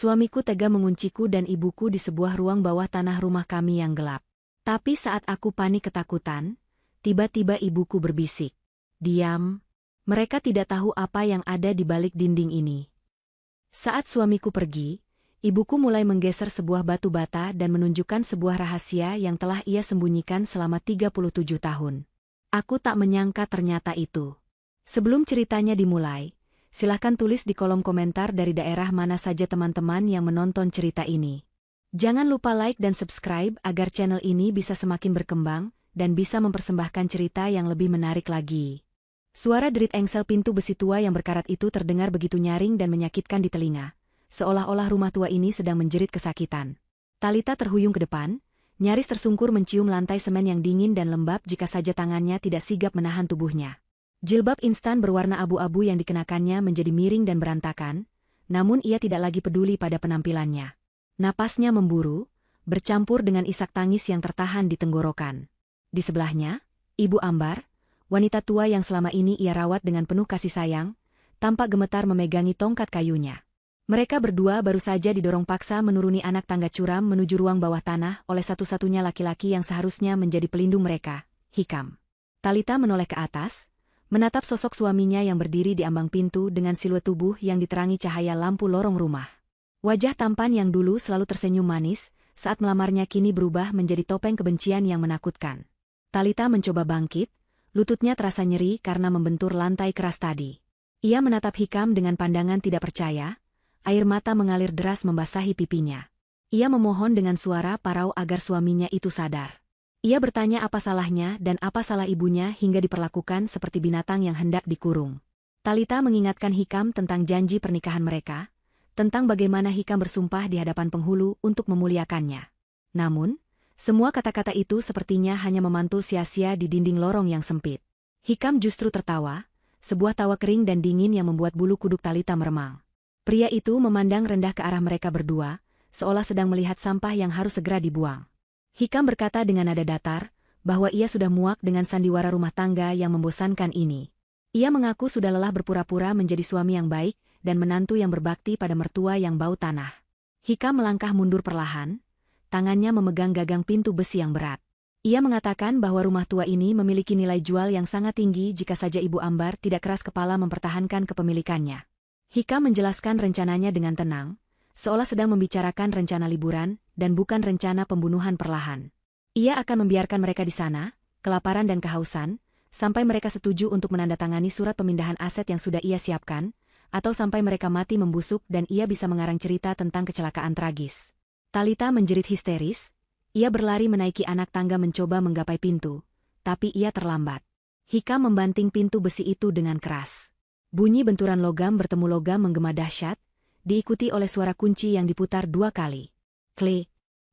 Suamiku tega mengunciku dan ibuku di sebuah ruang bawah tanah rumah kami yang gelap. Tapi saat aku panik ketakutan, tiba-tiba ibuku berbisik. Diam. Mereka tidak tahu apa yang ada di balik dinding ini. Saat suamiku pergi, ibuku mulai menggeser sebuah batu bata dan menunjukkan sebuah rahasia yang telah ia sembunyikan selama 37 tahun. Aku tak menyangka ternyata itu. Sebelum ceritanya dimulai, silahkan tulis di kolom komentar dari daerah mana saja teman-teman yang menonton cerita ini. Jangan lupa like dan subscribe agar channel ini bisa semakin berkembang dan bisa mempersembahkan cerita yang lebih menarik lagi. Suara derit engsel pintu besi tua yang berkarat itu terdengar begitu nyaring dan menyakitkan di telinga, seolah-olah rumah tua ini sedang menjerit kesakitan. Talita terhuyung ke depan, nyaris tersungkur mencium lantai semen yang dingin dan lembab jika saja tangannya tidak sigap menahan tubuhnya. Jilbab instan berwarna abu-abu yang dikenakannya menjadi miring dan berantakan, namun ia tidak lagi peduli pada penampilannya. Napasnya memburu, bercampur dengan isak tangis yang tertahan di tenggorokan. Di sebelahnya, Ibu Ambar, wanita tua yang selama ini ia rawat dengan penuh kasih sayang, tampak gemetar memegangi tongkat kayunya. Mereka berdua baru saja didorong paksa menuruni anak tangga curam menuju ruang bawah tanah oleh satu-satunya laki-laki yang seharusnya menjadi pelindung mereka, Hikam. Talita menoleh ke atas, menatap sosok suaminya yang berdiri di ambang pintu dengan siluet tubuh yang diterangi cahaya lampu lorong rumah. Wajah tampan yang dulu selalu tersenyum manis, saat melamarnya kini berubah menjadi topeng kebencian yang menakutkan. Talita mencoba bangkit, lututnya terasa nyeri karena membentur lantai keras tadi. Ia menatap Hikam dengan pandangan tidak percaya, air mata mengalir deras membasahi pipinya. Ia memohon dengan suara parau agar suaminya itu sadar. Ia bertanya apa salahnya dan apa salah ibunya hingga diperlakukan seperti binatang yang hendak dikurung. Talita mengingatkan Hikam tentang janji pernikahan mereka, tentang bagaimana Hikam bersumpah di hadapan penghulu untuk memuliakannya. Namun, semua kata-kata itu sepertinya hanya memantul sia-sia di dinding lorong yang sempit. Hikam justru tertawa, sebuah tawa kering dan dingin yang membuat bulu kuduk Talita meremang. Pria itu memandang rendah ke arah mereka berdua, seolah sedang melihat sampah yang harus segera dibuang. Hikam berkata dengan nada datar, bahwa ia sudah muak dengan sandiwara rumah tangga yang membosankan ini. Ia mengaku sudah lelah berpura-pura menjadi suami yang baik dan menantu yang berbakti pada mertua yang bau tanah. Hikam melangkah mundur perlahan, tangannya memegang gagang pintu besi yang berat. Ia mengatakan bahwa rumah tua ini memiliki nilai jual yang sangat tinggi jika saja Ibu Ambar tidak keras kepala mempertahankan kepemilikannya. Hikam menjelaskan rencananya dengan tenang, seolah sedang membicarakan rencana liburan dan bukan rencana pembunuhan perlahan. Ia akan membiarkan mereka di sana, kelaparan dan kehausan, sampai mereka setuju untuk menandatangani surat pemindahan aset yang sudah ia siapkan, atau sampai mereka mati membusuk dan ia bisa mengarang cerita tentang kecelakaan tragis. Talita menjerit histeris, ia berlari menaiki anak tangga mencoba menggapai pintu, tapi ia terlambat. Hikam membanting pintu besi itu dengan keras. Bunyi benturan logam bertemu logam menggema dahsyat, diikuti oleh suara kunci yang diputar 2 kali. Klik,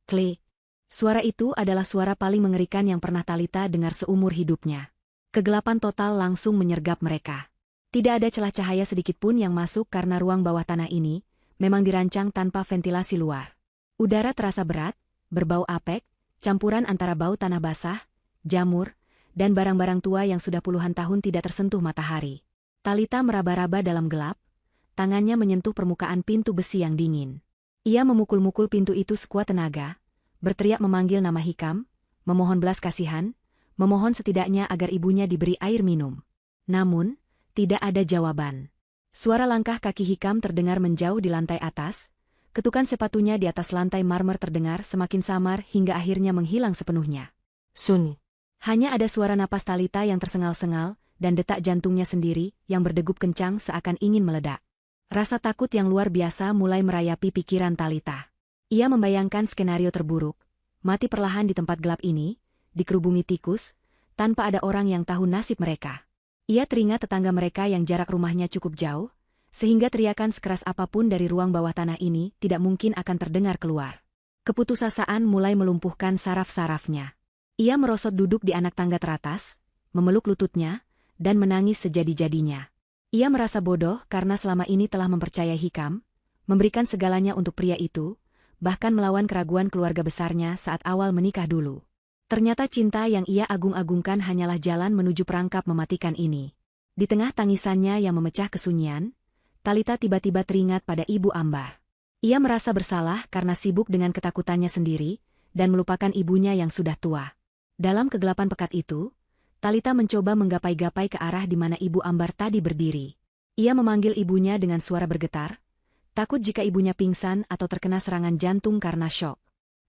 klik. Suara itu adalah suara paling mengerikan yang pernah Talita dengar seumur hidupnya. Kegelapan total langsung menyergap mereka. Tidak ada celah cahaya sedikitpun yang masuk karena ruang bawah tanah ini memang dirancang tanpa ventilasi luar. Udara terasa berat, berbau apek, campuran antara bau tanah basah, jamur, dan barang-barang tua yang sudah puluhan tahun tidak tersentuh matahari. Talita meraba-raba dalam gelap, tangannya menyentuh permukaan pintu besi yang dingin. Ia memukul-mukul pintu itu sekuat tenaga, berteriak memanggil nama Hikam, memohon belas kasihan, memohon setidaknya agar ibunya diberi air minum. Namun, tidak ada jawaban. Suara langkah kaki Hikam terdengar menjauh di lantai atas, ketukan sepatunya di atas lantai marmer terdengar semakin samar hingga akhirnya menghilang sepenuhnya. Sun. Hanya ada suara napas Talita yang tersengal-sengal, dan detak jantungnya sendiri yang berdegup kencang seakan ingin meledak. Rasa takut yang luar biasa mulai merayapi pikiran Talita. Ia membayangkan skenario terburuk, mati perlahan di tempat gelap ini, dikerubungi tikus, tanpa ada orang yang tahu nasib mereka. Ia teringat tetangga mereka yang jarak rumahnya cukup jauh, sehingga teriakan sekeras apapun dari ruang bawah tanah ini tidak mungkin akan terdengar keluar. Keputusasaan mulai melumpuhkan saraf-sarafnya. Ia merosot duduk di anak tangga teratas, memeluk lututnya, dan menangis sejadi-jadinya. Ia merasa bodoh karena selama ini telah mempercayai Hikam, memberikan segalanya untuk pria itu, bahkan melawan keraguan keluarga besarnya saat awal menikah dulu. Ternyata cinta yang ia agung-agungkan hanyalah jalan menuju perangkap mematikan ini. Di tengah tangisannya yang memecah kesunyian, Talita tiba-tiba teringat pada Ibu Ambar. Ia merasa bersalah karena sibuk dengan ketakutannya sendiri, dan melupakan ibunya yang sudah tua. Dalam kegelapan pekat itu, Talita mencoba menggapai-gapai ke arah di mana Ibu Ambar tadi berdiri. Ia memanggil ibunya dengan suara bergetar, takut jika ibunya pingsan atau terkena serangan jantung karena syok.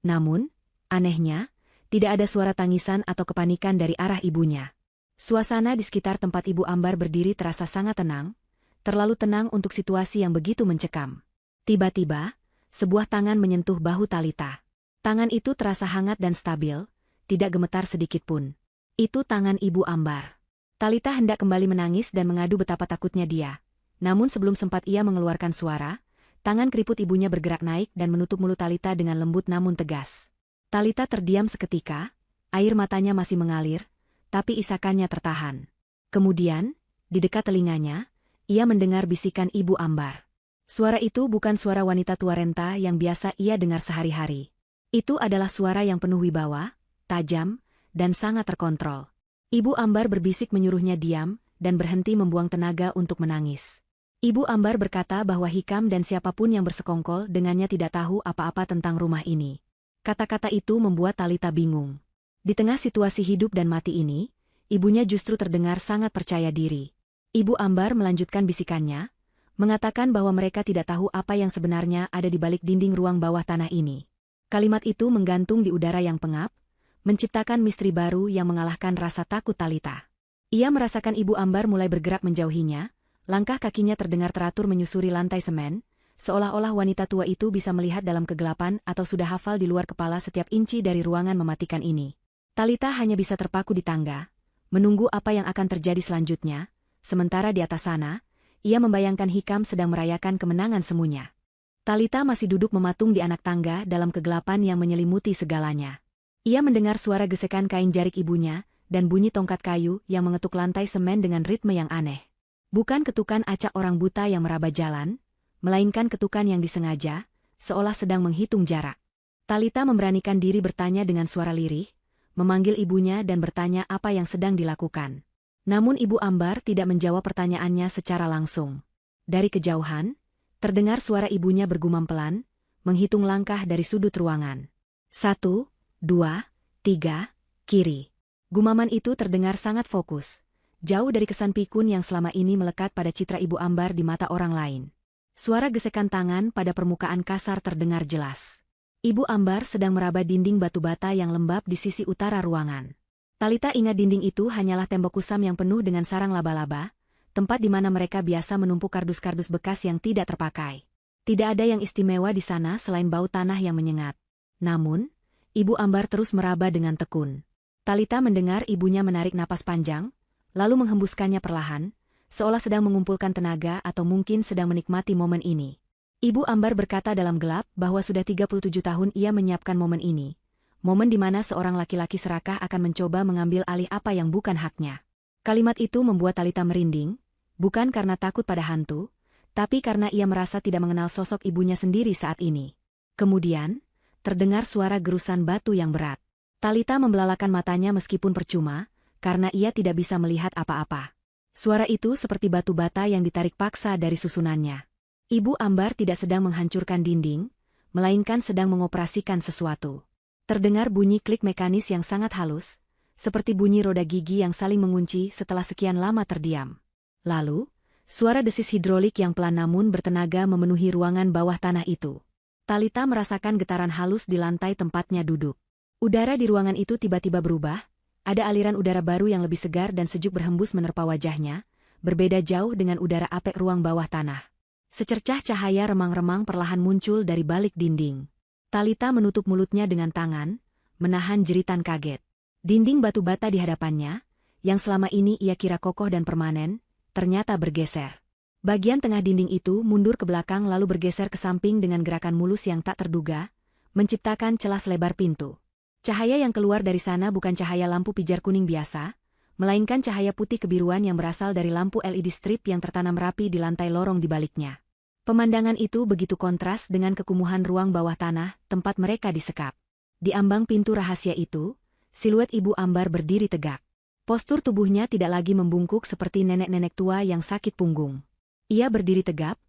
Namun, anehnya, tidak ada suara tangisan atau kepanikan dari arah ibunya. Suasana di sekitar tempat Ibu Ambar berdiri terasa sangat tenang, terlalu tenang untuk situasi yang begitu mencekam. Tiba-tiba, sebuah tangan menyentuh bahu Talita. Tangan itu terasa hangat dan stabil, tidak gemetar sedikit pun. Itu tangan Ibu Ambar. Talita hendak kembali menangis dan mengadu betapa takutnya dia. Namun sebelum sempat ia mengeluarkan suara, tangan keriput ibunya bergerak naik dan menutup mulut Talita dengan lembut namun tegas. Talita terdiam seketika, air matanya masih mengalir, tapi isakannya tertahan. Kemudian, di dekat telinganya, ia mendengar bisikan Ibu Ambar. Suara itu bukan suara wanita tua renta yang biasa ia dengar sehari-hari. Itu adalah suara yang penuh wibawa, tajam, dan sangat terkontrol. Ibu Ambar berbisik menyuruhnya diam, dan berhenti membuang tenaga untuk menangis. Ibu Ambar berkata bahwa Hikam dan siapapun yang bersekongkol dengannya tidak tahu apa-apa tentang rumah ini. Kata-kata itu membuat Talita bingung. Di tengah situasi hidup dan mati ini, ibunya justru terdengar sangat percaya diri. Ibu Ambar melanjutkan bisikannya, mengatakan bahwa mereka tidak tahu apa yang sebenarnya ada di balik dinding ruang bawah tanah ini. Kalimat itu menggantung di udara yang pengap, menciptakan misteri baru yang mengalahkan rasa takut Talita. Ia merasakan Ibu Ambar mulai bergerak menjauhinya, langkah kakinya terdengar teratur menyusuri lantai semen, seolah-olah wanita tua itu bisa melihat dalam kegelapan atau sudah hafal di luar kepala setiap inci dari ruangan mematikan ini. Talita hanya bisa terpaku di tangga, menunggu apa yang akan terjadi selanjutnya, sementara di atas sana, ia membayangkan Hikam sedang merayakan kemenangan semuanya. Talita masih duduk mematung di anak tangga dalam kegelapan yang menyelimuti segalanya. Ia mendengar suara gesekan kain jarik ibunya, dan bunyi tongkat kayu yang mengetuk lantai semen dengan ritme yang aneh. Bukan ketukan acak orang buta yang meraba jalan, melainkan ketukan yang disengaja, seolah sedang menghitung jarak. Talita memberanikan diri bertanya dengan suara lirih, memanggil ibunya dan bertanya apa yang sedang dilakukan. Namun Ibu Ambar tidak menjawab pertanyaannya secara langsung. Dari kejauhan, terdengar suara ibunya bergumam pelan, menghitung langkah dari sudut ruangan. 1, 2, 3, kiri. Gumaman itu terdengar sangat fokus, jauh dari kesan pikun yang selama ini melekat pada citra Ibu Ambar di mata orang lain. Suara gesekan tangan pada permukaan kasar terdengar jelas. Ibu Ambar sedang meraba dinding batu bata yang lembab di sisi utara ruangan. Talita ingat dinding itu hanyalah tembok kusam yang penuh dengan sarang laba-laba, tempat di mana mereka biasa menumpuk kardus-kardus bekas yang tidak terpakai. Tidak ada yang istimewa di sana selain bau tanah yang menyengat. Namun, Ibu Ambar terus meraba dengan tekun. Talita mendengar ibunya menarik napas panjang, lalu menghembuskannya perlahan, seolah sedang mengumpulkan tenaga atau mungkin sedang menikmati momen ini. Ibu Ambar berkata dalam gelap bahwa sudah 37 tahun ia menyiapkan momen ini. Momen di mana seorang laki-laki serakah akan mencoba mengambil alih apa yang bukan haknya. Kalimat itu membuat Talita merinding, bukan karena takut pada hantu, tapi karena ia merasa tidak mengenal sosok ibunya sendiri saat ini. Kemudian, terdengar suara gerusan batu yang berat. Talita membelalakan matanya meskipun percuma, karena ia tidak bisa melihat apa-apa. Suara itu seperti batu bata yang ditarik paksa dari susunannya. Ibu Ambar tidak sedang menghancurkan dinding, melainkan sedang mengoperasikan sesuatu. Terdengar bunyi klik mekanis yang sangat halus, seperti bunyi roda gigi yang saling mengunci setelah sekian lama terdiam. Lalu, suara desis hidrolik yang pelan namun bertenaga memenuhi ruangan bawah tanah itu. Talita merasakan getaran halus di lantai tempatnya duduk. Udara di ruangan itu tiba-tiba berubah, ada aliran udara baru yang lebih segar dan sejuk berhembus menerpa wajahnya, berbeda jauh dengan udara apek ruang bawah tanah. Secercah cahaya remang-remang perlahan muncul dari balik dinding. Talita menutup mulutnya dengan tangan, menahan jeritan kaget. Dinding batu bata di hadapannya, yang selama ini ia kira kokoh dan permanen, ternyata bergeser. Bagian tengah dinding itu mundur ke belakang lalu bergeser ke samping dengan gerakan mulus yang tak terduga, menciptakan celah selebar pintu. Cahaya yang keluar dari sana bukan cahaya lampu pijar kuning biasa, melainkan cahaya putih kebiruan yang berasal dari lampu LED strip yang tertanam rapi di lantai lorong di baliknya. Pemandangan itu begitu kontras dengan kekumuhan ruang bawah tanah, tempat mereka disekap. Di ambang pintu rahasia itu, siluet Ibu Ambar berdiri tegak. Postur tubuhnya tidak lagi membungkuk seperti nenek-nenek tua yang sakit punggung. Ia berdiri tegap,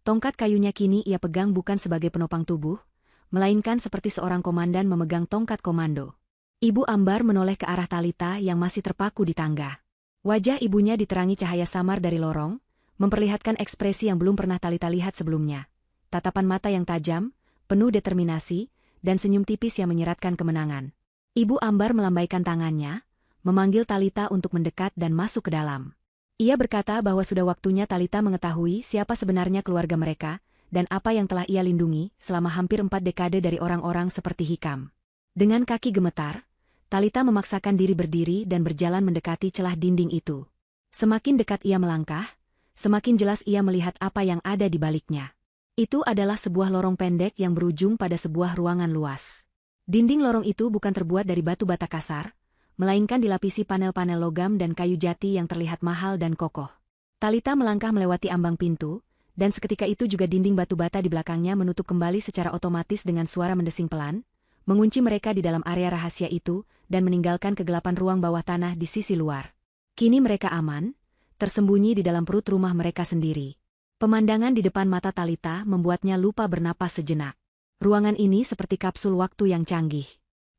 Tongkat kayunya kini ia pegang bukan sebagai penopang tubuh, melainkan seperti seorang komandan memegang tongkat komando. Ibu Ambar menoleh ke arah Talita yang masih terpaku di tangga. Wajah ibunya diterangi cahaya samar dari lorong, memperlihatkan ekspresi yang belum pernah Talita lihat sebelumnya. Tatapan mata yang tajam, penuh determinasi, dan senyum tipis yang menyeratkan kemenangan. Ibu Ambar melambaikan tangannya, memanggil Talita untuk mendekat dan masuk ke dalam. Ia berkata bahwa sudah waktunya Talita mengetahui siapa sebenarnya keluarga mereka, dan apa yang telah ia lindungi selama hampir 4 dekade dari orang-orang seperti Hikam. Dengan kaki gemetar, Talita memaksakan diri berdiri dan berjalan mendekati celah dinding itu. Semakin dekat ia melangkah, semakin jelas ia melihat apa yang ada di baliknya. Itu adalah sebuah lorong pendek yang berujung pada sebuah ruangan luas. Dinding lorong itu bukan terbuat dari batu bata kasar, melainkan dilapisi panel-panel logam dan kayu jati yang terlihat mahal dan kokoh. Talita melangkah melewati ambang pintu, dan seketika itu juga dinding batu bata di belakangnya menutup kembali secara otomatis dengan suara mendesing pelan, mengunci mereka di dalam area rahasia itu, dan meninggalkan kegelapan ruang bawah tanah di sisi luar. Kini mereka aman, tersembunyi di dalam perut rumah mereka sendiri. Pemandangan di depan mata Talita membuatnya lupa bernapas sejenak. Ruangan ini seperti kapsul waktu yang canggih.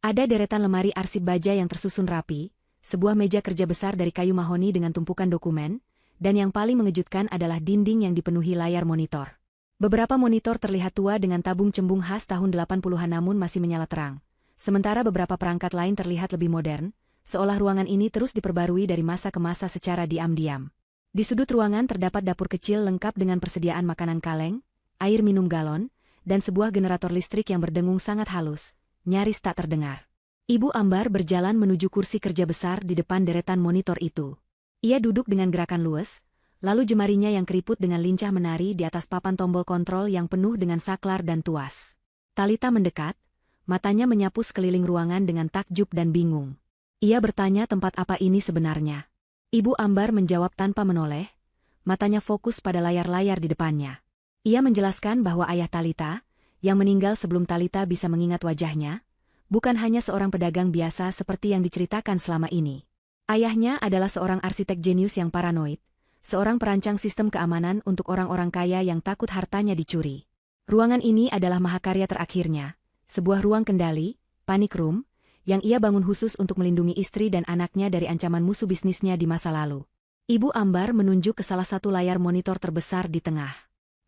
Ada deretan lemari arsip baja yang tersusun rapi, sebuah meja kerja besar dari kayu mahoni dengan tumpukan dokumen, dan yang paling mengejutkan adalah dinding yang dipenuhi layar monitor. Beberapa monitor terlihat tua dengan tabung cembung khas tahun 80-an namun masih menyala terang. Sementara beberapa perangkat lain terlihat lebih modern, seolah ruangan ini terus diperbarui dari masa ke masa secara diam-diam. Di sudut ruangan terdapat dapur kecil lengkap dengan persediaan makanan kaleng, air minum galon, dan sebuah generator listrik yang berdengung sangat halus, nyaris tak terdengar. Ibu Ambar berjalan menuju kursi kerja besar di depan deretan monitor itu. Ia duduk dengan gerakan luwes, lalu jemarinya yang keriput dengan lincah menari di atas papan tombol kontrol yang penuh dengan saklar dan tuas. Talita mendekat, matanya menyapu sekeliling ruangan dengan takjub dan bingung. Ia bertanya tempat apa ini sebenarnya. Ibu Ambar menjawab tanpa menoleh, matanya fokus pada layar-layar di depannya. Ia menjelaskan bahwa ayah Talita, yang meninggal sebelum Talita bisa mengingat wajahnya, bukan hanya seorang pedagang biasa seperti yang diceritakan selama ini. Ayahnya adalah seorang arsitek jenius yang paranoid, seorang perancang sistem keamanan untuk orang-orang kaya yang takut hartanya dicuri. Ruangan ini adalah mahakarya terakhirnya, sebuah ruang kendali, panic room, yang ia bangun khusus untuk melindungi istri dan anaknya dari ancaman musuh bisnisnya di masa lalu. Ibu Ambar menunjuk ke salah satu layar monitor terbesar di tengah.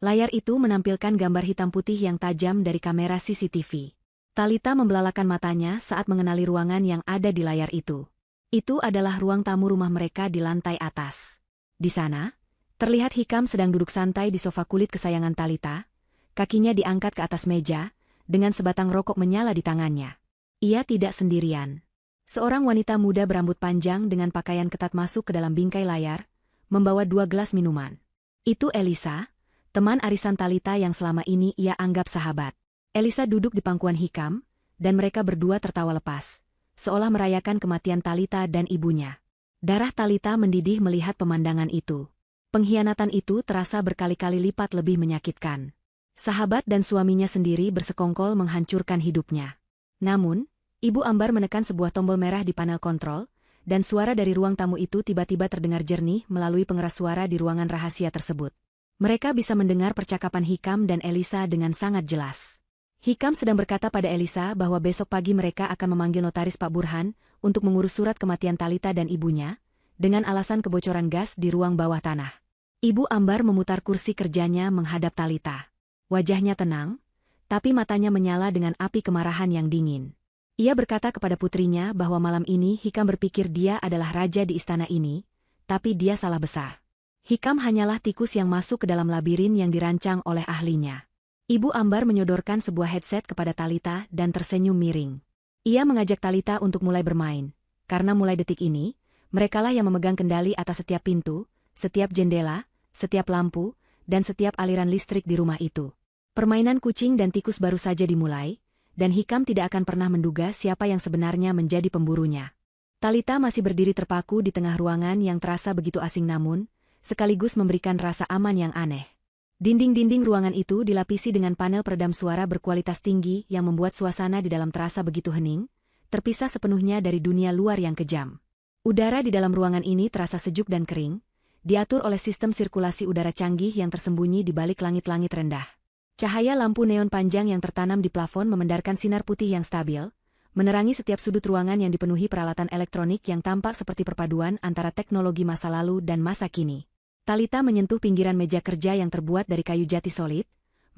Layar itu menampilkan gambar hitam putih yang tajam dari kamera CCTV. Talita membelalakan matanya saat mengenali ruangan yang ada di layar itu. Itu adalah ruang tamu rumah mereka di lantai atas. Di sana, terlihat Hikam sedang duduk santai di sofa kulit kesayangan Talita, kakinya diangkat ke atas meja, dengan sebatang rokok menyala di tangannya. Ia tidak sendirian. Seorang wanita muda berambut panjang dengan pakaian ketat masuk ke dalam bingkai layar, membawa 2 gelas minuman. Itu Elisa, teman arisan Talita yang selama ini ia anggap sahabat. Elisa duduk di pangkuan Hikam, dan mereka berdua tertawa lepas, seolah merayakan kematian Talita dan ibunya. Darah Talita mendidih melihat pemandangan itu. Pengkhianatan itu terasa berkali-kali lipat lebih menyakitkan. Sahabat dan suaminya sendiri bersekongkol menghancurkan hidupnya. Namun, Ibu Ambar menekan sebuah tombol merah di panel kontrol, dan suara dari ruang tamu itu tiba-tiba terdengar jernih melalui pengeras suara di ruangan rahasia tersebut. Mereka bisa mendengar percakapan Hikam dan Elisa dengan sangat jelas. Hikam sedang berkata pada Elisa bahwa besok pagi mereka akan memanggil notaris Pak Burhan untuk mengurus surat kematian Talita dan ibunya, dengan alasan kebocoran gas di ruang bawah tanah. Ibu Ambar memutar kursi kerjanya menghadap Talita. Wajahnya tenang, tapi matanya menyala dengan api kemarahan yang dingin. Ia berkata kepada putrinya bahwa malam ini Hikam berpikir dia adalah raja di istana ini, tapi dia salah besar. Hikam hanyalah tikus yang masuk ke dalam labirin yang dirancang oleh ahlinya. Ibu Ambar menyodorkan sebuah headset kepada Talita dan tersenyum miring. Ia mengajak Talita untuk mulai bermain, karena mulai detik ini, merekalah yang memegang kendali atas setiap pintu, setiap jendela, setiap lampu, dan setiap aliran listrik di rumah itu. Permainan kucing dan tikus baru saja dimulai, dan Hikam tidak akan pernah menduga siapa yang sebenarnya menjadi pemburunya. Talita masih berdiri terpaku di tengah ruangan yang terasa begitu asing namun, sekaligus memberikan rasa aman yang aneh. Dinding-dinding ruangan itu dilapisi dengan panel peredam suara berkualitas tinggi yang membuat suasana di dalam terasa begitu hening, terpisah sepenuhnya dari dunia luar yang kejam. Udara di dalam ruangan ini terasa sejuk dan kering, diatur oleh sistem sirkulasi udara canggih yang tersembunyi di balik langit-langit rendah. Cahaya lampu neon panjang yang tertanam di plafon memandarkan sinar putih yang stabil, menerangi setiap sudut ruangan yang dipenuhi peralatan elektronik yang tampak seperti perpaduan antara teknologi masa lalu dan masa kini. Talitha menyentuh pinggiran meja kerja yang terbuat dari kayu jati solid,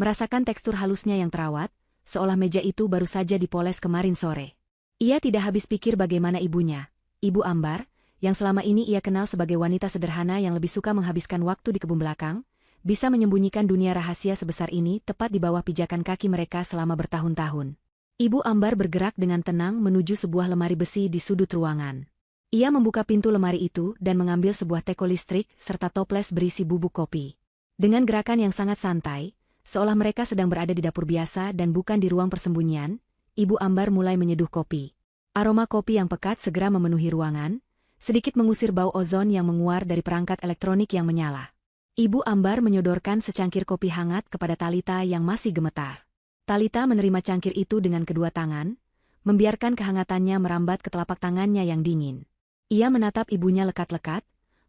merasakan tekstur halusnya yang terawat, seolah meja itu baru saja dipoles kemarin sore. Ia tidak habis pikir bagaimana ibunya, Ibu Ambar, yang selama ini ia kenal sebagai wanita sederhana yang lebih suka menghabiskan waktu di kebun belakang, bisa menyembunyikan dunia rahasia sebesar ini tepat di bawah pijakan kaki mereka selama bertahun-tahun. Ibu Ambar bergerak dengan tenang menuju sebuah lemari besi di sudut ruangan. Ia membuka pintu lemari itu dan mengambil sebuah teko listrik serta toples berisi bubuk kopi. Dengan gerakan yang sangat santai, seolah mereka sedang berada di dapur biasa dan bukan di ruang persembunyian, Ibu Ambar mulai menyeduh kopi. Aroma kopi yang pekat segera memenuhi ruangan, sedikit mengusir bau ozon yang menguar dari perangkat elektronik yang menyala. Ibu Ambar menyodorkan secangkir kopi hangat kepada Talitha yang masih gemetar. Talitha menerima cangkir itu dengan kedua tangan, membiarkan kehangatannya merambat ke telapak tangannya yang dingin. Ia menatap ibunya lekat-lekat,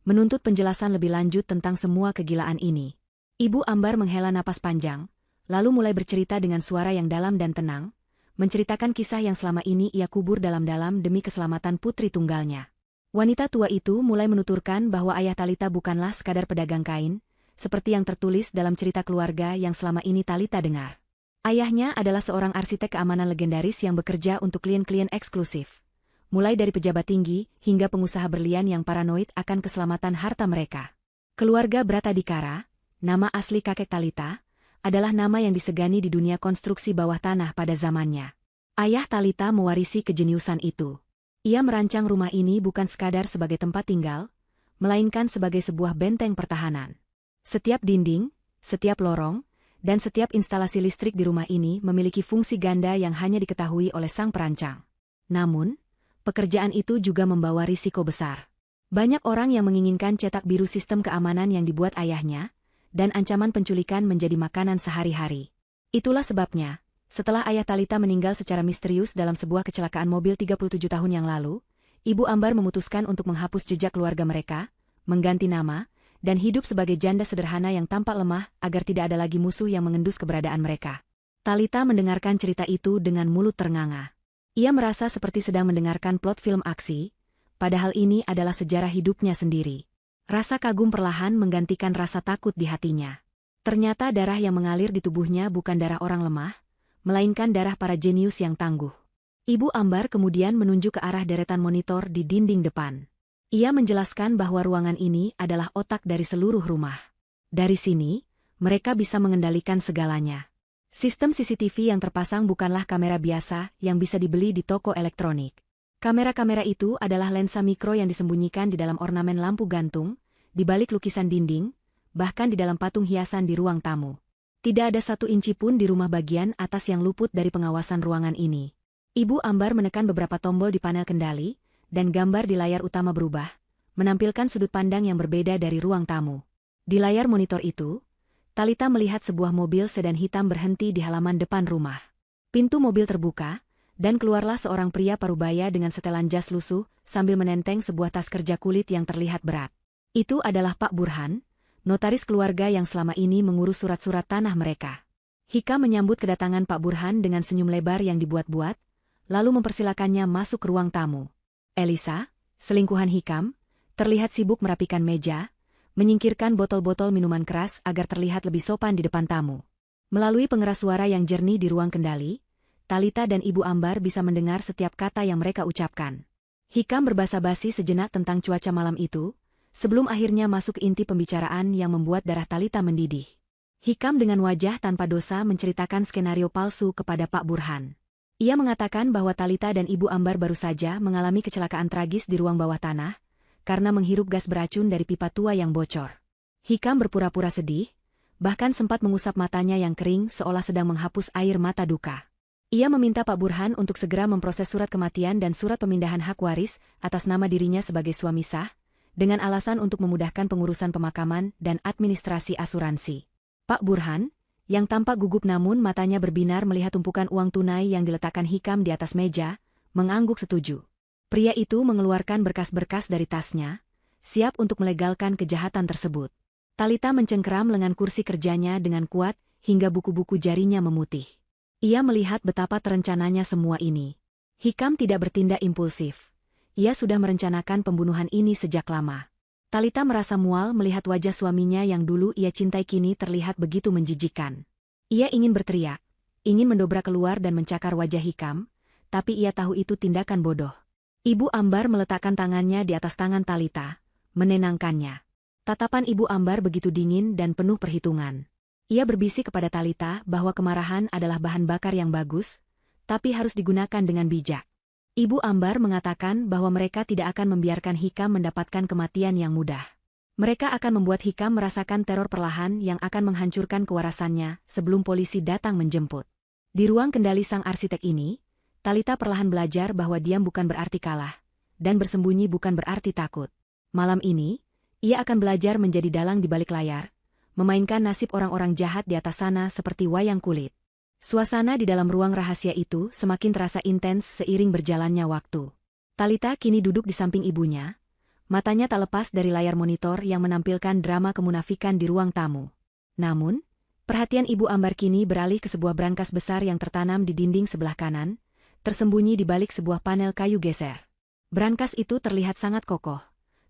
menuntut penjelasan lebih lanjut tentang semua kegilaan ini. Ibu Ambar menghela napas panjang, lalu mulai bercerita dengan suara yang dalam dan tenang, menceritakan kisah yang selama ini ia kubur dalam-dalam demi keselamatan putri tunggalnya. Wanita tua itu mulai menuturkan bahwa ayah Talitha bukanlah sekadar pedagang kain, seperti yang tertulis dalam cerita keluarga yang selama ini Talitha dengar. Ayahnya adalah seorang arsitek keamanan legendaris yang bekerja untuk klien-klien eksklusif, mulai dari pejabat tinggi hingga pengusaha berlian yang paranoid akan keselamatan harta mereka. Keluarga Bratadikara, nama asli kakek Talitha, adalah nama yang disegani di dunia konstruksi bawah tanah pada zamannya. Ayah Talitha mewarisi kejeniusan itu. Ia merancang rumah ini bukan sekadar sebagai tempat tinggal, melainkan sebagai sebuah benteng pertahanan. Setiap dinding, setiap lorong, dan setiap instalasi listrik di rumah ini memiliki fungsi ganda yang hanya diketahui oleh sang perancang. Namun, pekerjaan itu juga membawa risiko besar. Banyak orang yang menginginkan cetak biru sistem keamanan yang dibuat ayahnya, dan ancaman penculikan menjadi makanan sehari-hari. Itulah sebabnya, setelah ayah Talitha meninggal secara misterius dalam sebuah kecelakaan mobil 37 tahun yang lalu, Ibu Ambar memutuskan untuk menghapus jejak keluarga mereka, mengganti nama, dan hidup sebagai janda sederhana yang tampak lemah agar tidak ada lagi musuh yang mengendus keberadaan mereka. Talitha mendengarkan cerita itu dengan mulut ternganga. Ia merasa seperti sedang mendengarkan plot film aksi, padahal ini adalah sejarah hidupnya sendiri. Rasa kagum perlahan menggantikan rasa takut di hatinya. Ternyata darah yang mengalir di tubuhnya bukan darah orang lemah, melainkan darah para jenius yang tangguh. Ibu Ambar kemudian menunjuk ke arah deretan monitor di dinding depan. Ia menjelaskan bahwa ruangan ini adalah otak dari seluruh rumah. Dari sini, mereka bisa mengendalikan segalanya. Sistem CCTV yang terpasang bukanlah kamera biasa yang bisa dibeli di toko elektronik. Kamera-kamera itu adalah lensa mikro yang disembunyikan di dalam ornamen lampu gantung, di balik lukisan dinding, bahkan di dalam patung hiasan di ruang tamu. Tidak ada 1 inci pun di rumah bagian atas yang luput dari pengawasan ruangan ini. Ibu Ambar menekan beberapa tombol di panel kendali, dan gambar di layar utama berubah, menampilkan sudut pandang yang berbeda dari ruang tamu. Di layar monitor itu, Talitha melihat sebuah mobil sedan hitam berhenti di halaman depan rumah. Pintu mobil terbuka, dan keluarlah seorang pria parubaya dengan setelan jas lusuh sambil menenteng sebuah tas kerja kulit yang terlihat berat. Itu adalah Pak Burhan, notaris keluarga yang selama ini mengurus surat-surat tanah mereka. Hikam menyambut kedatangan Pak Burhan dengan senyum lebar yang dibuat-buat, lalu mempersilakannya masuk ke ruang tamu. Elisa, selingkuhan Hikam, terlihat sibuk merapikan meja, menyingkirkan botol-botol minuman keras agar terlihat lebih sopan di depan tamu. Melalui pengeras suara yang jernih di ruang kendali, Talitha dan Ibu Ambar bisa mendengar setiap kata yang mereka ucapkan. Hikam berbasa-basi sejenak tentang cuaca malam itu, sebelum akhirnya masuk inti pembicaraan yang membuat darah Talitha mendidih. Hikam dengan wajah tanpa dosa menceritakan skenario palsu kepada Pak Burhan. Ia mengatakan bahwa Talitha dan Ibu Ambar baru saja mengalami kecelakaan tragis di ruang bawah tanah, karena menghirup gas beracun dari pipa tua yang bocor. Hikam berpura-pura sedih, bahkan sempat mengusap matanya yang kering seolah sedang menghapus air mata duka. Ia meminta Pak Burhan untuk segera memproses surat kematian dan surat pemindahan hak waris atas nama dirinya sebagai suami sah, dengan alasan untuk memudahkan pengurusan pemakaman dan administrasi asuransi. Pak Burhan, yang tampak gugup namun matanya berbinar melihat tumpukan uang tunai yang diletakkan Hikam di atas meja, mengangguk setuju. Pria itu mengeluarkan berkas-berkas dari tasnya, siap untuk melegalkan kejahatan tersebut. Talita mencengkeram lengan kursi kerjanya dengan kuat hingga buku-buku jarinya memutih. Ia melihat betapa terencananya semua ini. Hikam tidak bertindak impulsif. Ia sudah merencanakan pembunuhan ini sejak lama. Talita merasa mual melihat wajah suaminya yang dulu ia cintai kini terlihat begitu menjijikkan. Ia ingin berteriak, ingin mendobrak keluar dan mencakar wajah Hikam, tapi ia tahu itu tindakan bodoh. Ibu Ambar meletakkan tangannya di atas tangan Talita, menenangkannya. Tatapan Ibu Ambar begitu dingin dan penuh perhitungan. Ia berbisik kepada Talita bahwa kemarahan adalah bahan bakar yang bagus, tapi harus digunakan dengan bijak. Ibu Ambar mengatakan bahwa mereka tidak akan membiarkan Hikam mendapatkan kematian yang mudah. Mereka akan membuat Hikam merasakan teror perlahan yang akan menghancurkan kewarasannya sebelum polisi datang menjemput. Di ruang kendali sang arsitek ini, Talita perlahan belajar bahwa diam bukan berarti kalah, dan bersembunyi bukan berarti takut. Malam ini, ia akan belajar menjadi dalang di balik layar, memainkan nasib orang-orang jahat di atas sana seperti wayang kulit. Suasana di dalam ruang rahasia itu semakin terasa intens seiring berjalannya waktu. Talita kini duduk di samping ibunya, matanya tak lepas dari layar monitor yang menampilkan drama kemunafikan di ruang tamu. Namun, perhatian Ibu Ambar kini beralih ke sebuah brankas besar yang tertanam di dinding sebelah kanan, tersembunyi di balik sebuah panel kayu geser. Brankas itu terlihat sangat kokoh,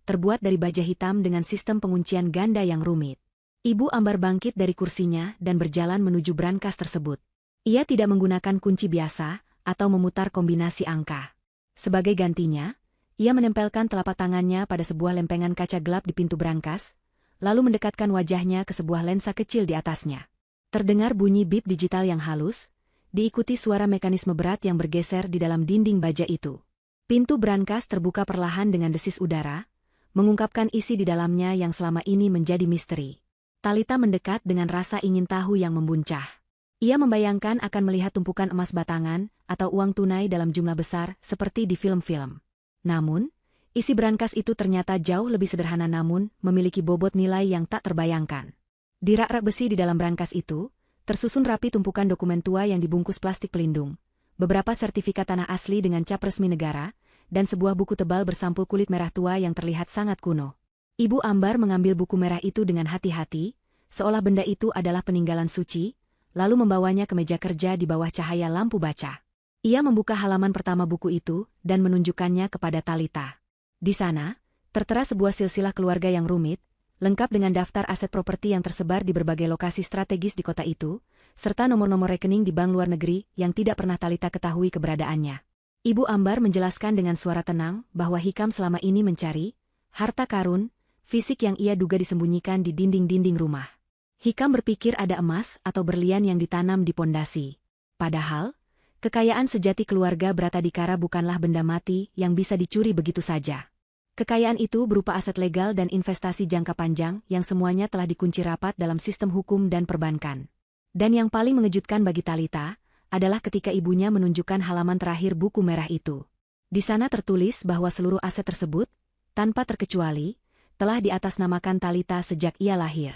terbuat dari baja hitam dengan sistem penguncian ganda yang rumit. Ibu Ambar bangkit dari kursinya dan berjalan menuju brankas tersebut. Ia tidak menggunakan kunci biasa atau memutar kombinasi angka. Sebagai gantinya, ia menempelkan telapak tangannya pada sebuah lempengan kaca gelap di pintu brankas, lalu mendekatkan wajahnya ke sebuah lensa kecil di atasnya. Terdengar bunyi bip digital yang halus, diikuti suara mekanisme berat yang bergeser di dalam dinding baja itu. Pintu brankas terbuka perlahan dengan desis udara, mengungkapkan isi di dalamnya yang selama ini menjadi misteri. Talita mendekat dengan rasa ingin tahu yang membuncah. Ia membayangkan akan melihat tumpukan emas batangan atau uang tunai dalam jumlah besar seperti di film-film. Namun, isi brankas itu ternyata jauh lebih sederhana namun memiliki bobot nilai yang tak terbayangkan. Di rak-rak besi di dalam brankas itu, tersusun rapi tumpukan dokumen tua yang dibungkus plastik pelindung, beberapa sertifikat tanah asli dengan cap resmi negara, dan sebuah buku tebal bersampul kulit merah tua yang terlihat sangat kuno. Ibu Ambar mengambil buku merah itu dengan hati-hati, seolah benda itu adalah peninggalan suci, lalu membawanya ke meja kerja di bawah cahaya lampu baca. Ia membuka halaman pertama buku itu dan menunjukkannya kepada Talita. Di sana, tertera sebuah silsilah keluarga yang rumit, lengkap dengan daftar aset properti yang tersebar di berbagai lokasi strategis di kota itu, serta nomor-nomor rekening di bank luar negeri yang tidak pernah Talita ketahui keberadaannya. Ibu Ambar menjelaskan dengan suara tenang bahwa Hikam selama ini mencari harta karun, fisik yang ia duga disembunyikan di dinding-dinding rumah. Hikam berpikir ada emas atau berlian yang ditanam di pondasi. Padahal, kekayaan sejati keluarga Bratadikara bukanlah benda mati yang bisa dicuri begitu saja. Kekayaan itu berupa aset legal dan investasi jangka panjang yang semuanya telah dikunci rapat dalam sistem hukum dan perbankan. Dan yang paling mengejutkan bagi Talita adalah ketika ibunya menunjukkan halaman terakhir buku merah itu. Di sana tertulis bahwa seluruh aset tersebut, tanpa terkecuali, telah diatasnamakan Talita sejak ia lahir.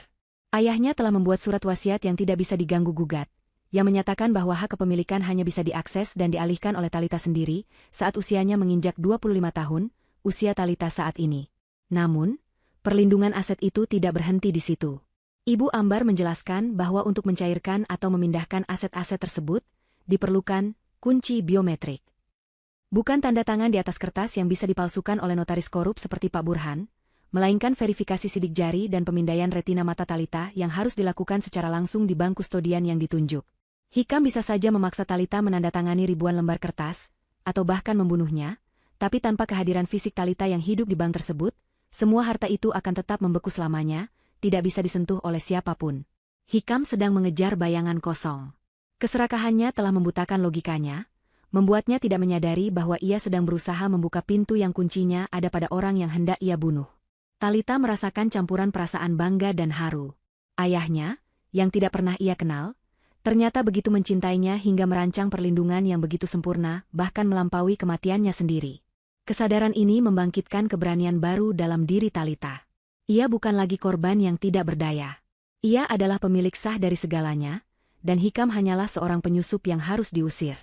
Ayahnya telah membuat surat wasiat yang tidak bisa diganggu-gugat, yang menyatakan bahwa hak kepemilikan hanya bisa diakses dan dialihkan oleh Talita sendiri saat usianya menginjak 25 tahun, usia Talita saat ini. Namun, perlindungan aset itu tidak berhenti di situ. Ibu Ambar menjelaskan bahwa untuk mencairkan atau memindahkan aset-aset tersebut, diperlukan kunci biometrik. Bukan tanda tangan di atas kertas yang bisa dipalsukan oleh notaris korup seperti Pak Burhan, melainkan verifikasi sidik jari dan pemindaian retina mata Talita yang harus dilakukan secara langsung di bank kustodian yang ditunjuk. Hikam bisa saja memaksa Talita menandatangani ribuan lembar kertas, atau bahkan membunuhnya, tapi tanpa kehadiran fisik Talita yang hidup di bank tersebut, semua harta itu akan tetap membeku selamanya, tidak bisa disentuh oleh siapapun. Hikam sedang mengejar bayangan kosong. Keserakahannya telah membutakan logikanya, membuatnya tidak menyadari bahwa ia sedang berusaha membuka pintu yang kuncinya ada pada orang yang hendak ia bunuh. Talita merasakan campuran perasaan bangga dan haru. Ayahnya, yang tidak pernah ia kenal, ternyata begitu mencintainya hingga merancang perlindungan yang begitu sempurna, bahkan melampaui kematiannya sendiri. Kesadaran ini membangkitkan keberanian baru dalam diri Talita. Ia bukan lagi korban yang tidak berdaya. Ia adalah pemilik sah dari segalanya, dan Hikam hanyalah seorang penyusup yang harus diusir.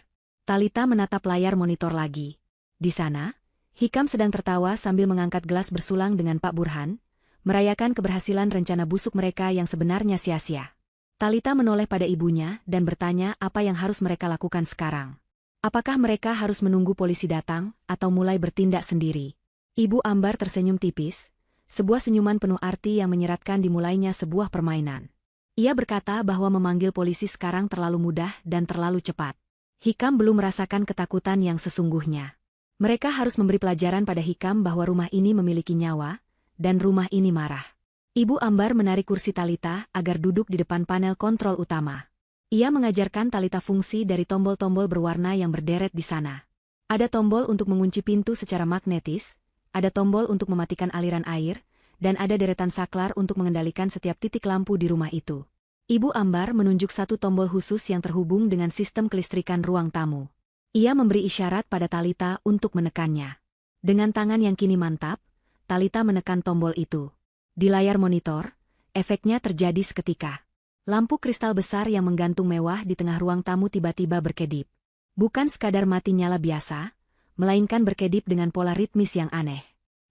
Talita menatap layar monitor lagi. Di sana, Hikam sedang tertawa sambil mengangkat gelas bersulang dengan Pak Burhan, merayakan keberhasilan rencana busuk mereka yang sebenarnya sia-sia. Talita menoleh pada ibunya dan bertanya apa yang harus mereka lakukan sekarang. Apakah mereka harus menunggu polisi datang atau mulai bertindak sendiri? Ibu Ambar tersenyum tipis, sebuah senyuman penuh arti yang menyeratkan dimulainya sebuah permainan. Ia berkata bahwa memanggil polisi sekarang terlalu mudah dan terlalu cepat. Hikam belum merasakan ketakutan yang sesungguhnya. Mereka harus memberi pelajaran pada Hikam bahwa rumah ini memiliki nyawa, dan rumah ini marah. Ibu Ambar menarik kursi Talita agar duduk di depan panel kontrol utama. Ia mengajarkan Talita fungsi dari tombol-tombol berwarna yang berderet di sana. Ada tombol untuk mengunci pintu secara magnetis, ada tombol untuk mematikan aliran air, dan ada deretan saklar untuk mengendalikan setiap titik lampu di rumah itu. Ibu Ambar menunjuk satu tombol khusus yang terhubung dengan sistem kelistrikan ruang tamu. Ia memberi isyarat pada Talita untuk menekannya. Dengan tangan yang kini mantap, Talita menekan tombol itu. Di layar monitor, efeknya terjadi seketika. Lampu kristal besar yang menggantung mewah di tengah ruang tamu tiba-tiba berkedip. Bukan sekadar mati nyala biasa, melainkan berkedip dengan pola ritmis yang aneh.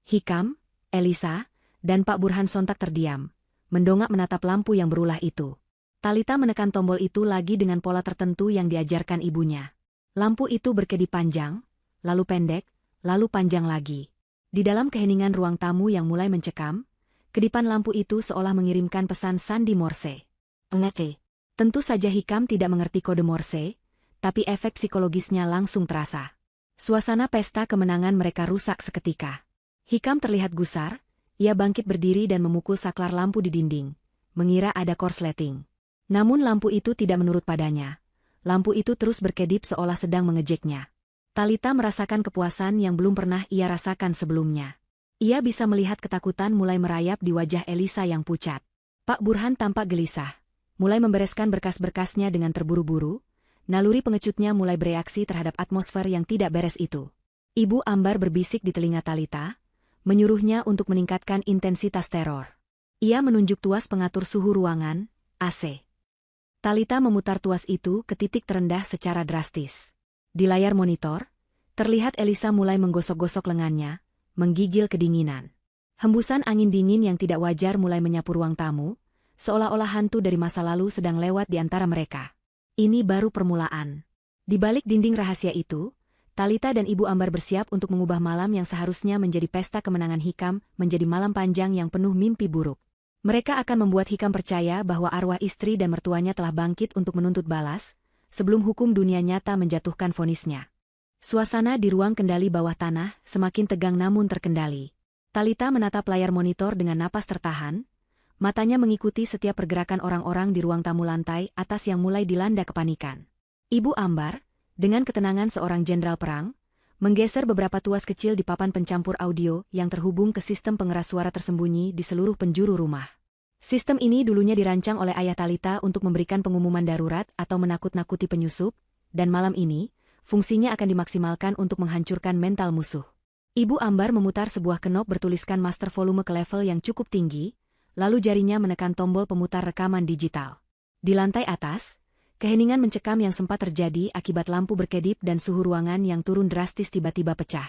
Hikam, Elisa, dan Pak Burhan sontak terdiam, mendongak menatap lampu yang berulah itu. Talita menekan tombol itu lagi dengan pola tertentu yang diajarkan ibunya. Lampu itu berkedip panjang, lalu pendek, lalu panjang lagi. Di dalam keheningan ruang tamu yang mulai mencekam, kedipan lampu itu seolah mengirimkan pesan sandi Morse. Engete. Tentu saja Hikam tidak mengerti kode Morse, tapi efek psikologisnya langsung terasa. Suasana pesta kemenangan mereka rusak seketika. Hikam terlihat gusar, ia bangkit berdiri dan memukul saklar lampu di dinding, mengira ada korsleting. Namun lampu itu tidak menurut padanya. Lampu itu terus berkedip seolah sedang mengejeknya. Talita merasakan kepuasan yang belum pernah ia rasakan sebelumnya. Ia bisa melihat ketakutan mulai merayap di wajah Elisa yang pucat. Pak Burhan tampak gelisah, mulai membereskan berkas-berkasnya dengan terburu-buru, naluri pengecutnya mulai bereaksi terhadap atmosfer yang tidak beres itu. Ibu Ambar berbisik di telinga Talita, menyuruhnya untuk meningkatkan intensitas teror. Ia menunjuk tuas pengatur suhu ruangan, AC. Talita memutar tuas itu ke titik terendah secara drastis. Di layar monitor, terlihat Elisa mulai menggosok-gosok lengannya, menggigil kedinginan. Hembusan angin dingin yang tidak wajar mulai menyapu ruang tamu, seolah-olah hantu dari masa lalu sedang lewat di antara mereka. Ini baru permulaan. Di balik dinding rahasia itu, Talita dan Ibu Ambar bersiap untuk mengubah malam yang seharusnya menjadi pesta kemenangan Hikam menjadi malam panjang yang penuh mimpi buruk. Mereka akan membuat Hikam percaya bahwa arwah istri dan mertuanya telah bangkit untuk menuntut balas, sebelum hukum dunia nyata menjatuhkan vonisnya. Suasana di ruang kendali bawah tanah semakin tegang namun terkendali. Talita menatap layar monitor dengan napas tertahan, matanya mengikuti setiap pergerakan orang-orang di ruang tamu lantai atas yang mulai dilanda kepanikan. Ibu Ambar, dengan ketenangan seorang jenderal perang, menggeser beberapa tuas kecil di papan pencampur audio yang terhubung ke sistem pengeras suara tersembunyi di seluruh penjuru rumah. Sistem ini dulunya dirancang oleh ayah Talita untuk memberikan pengumuman darurat atau menakut-nakuti penyusup, dan malam ini, fungsinya akan dimaksimalkan untuk menghancurkan mental musuh. Ibu Ambar memutar sebuah knop bertuliskan master volume ke level yang cukup tinggi, lalu jarinya menekan tombol pemutar rekaman digital. Di lantai atas, keheningan mencekam yang sempat terjadi akibat lampu berkedip dan suhu ruangan yang turun drastis tiba-tiba pecah.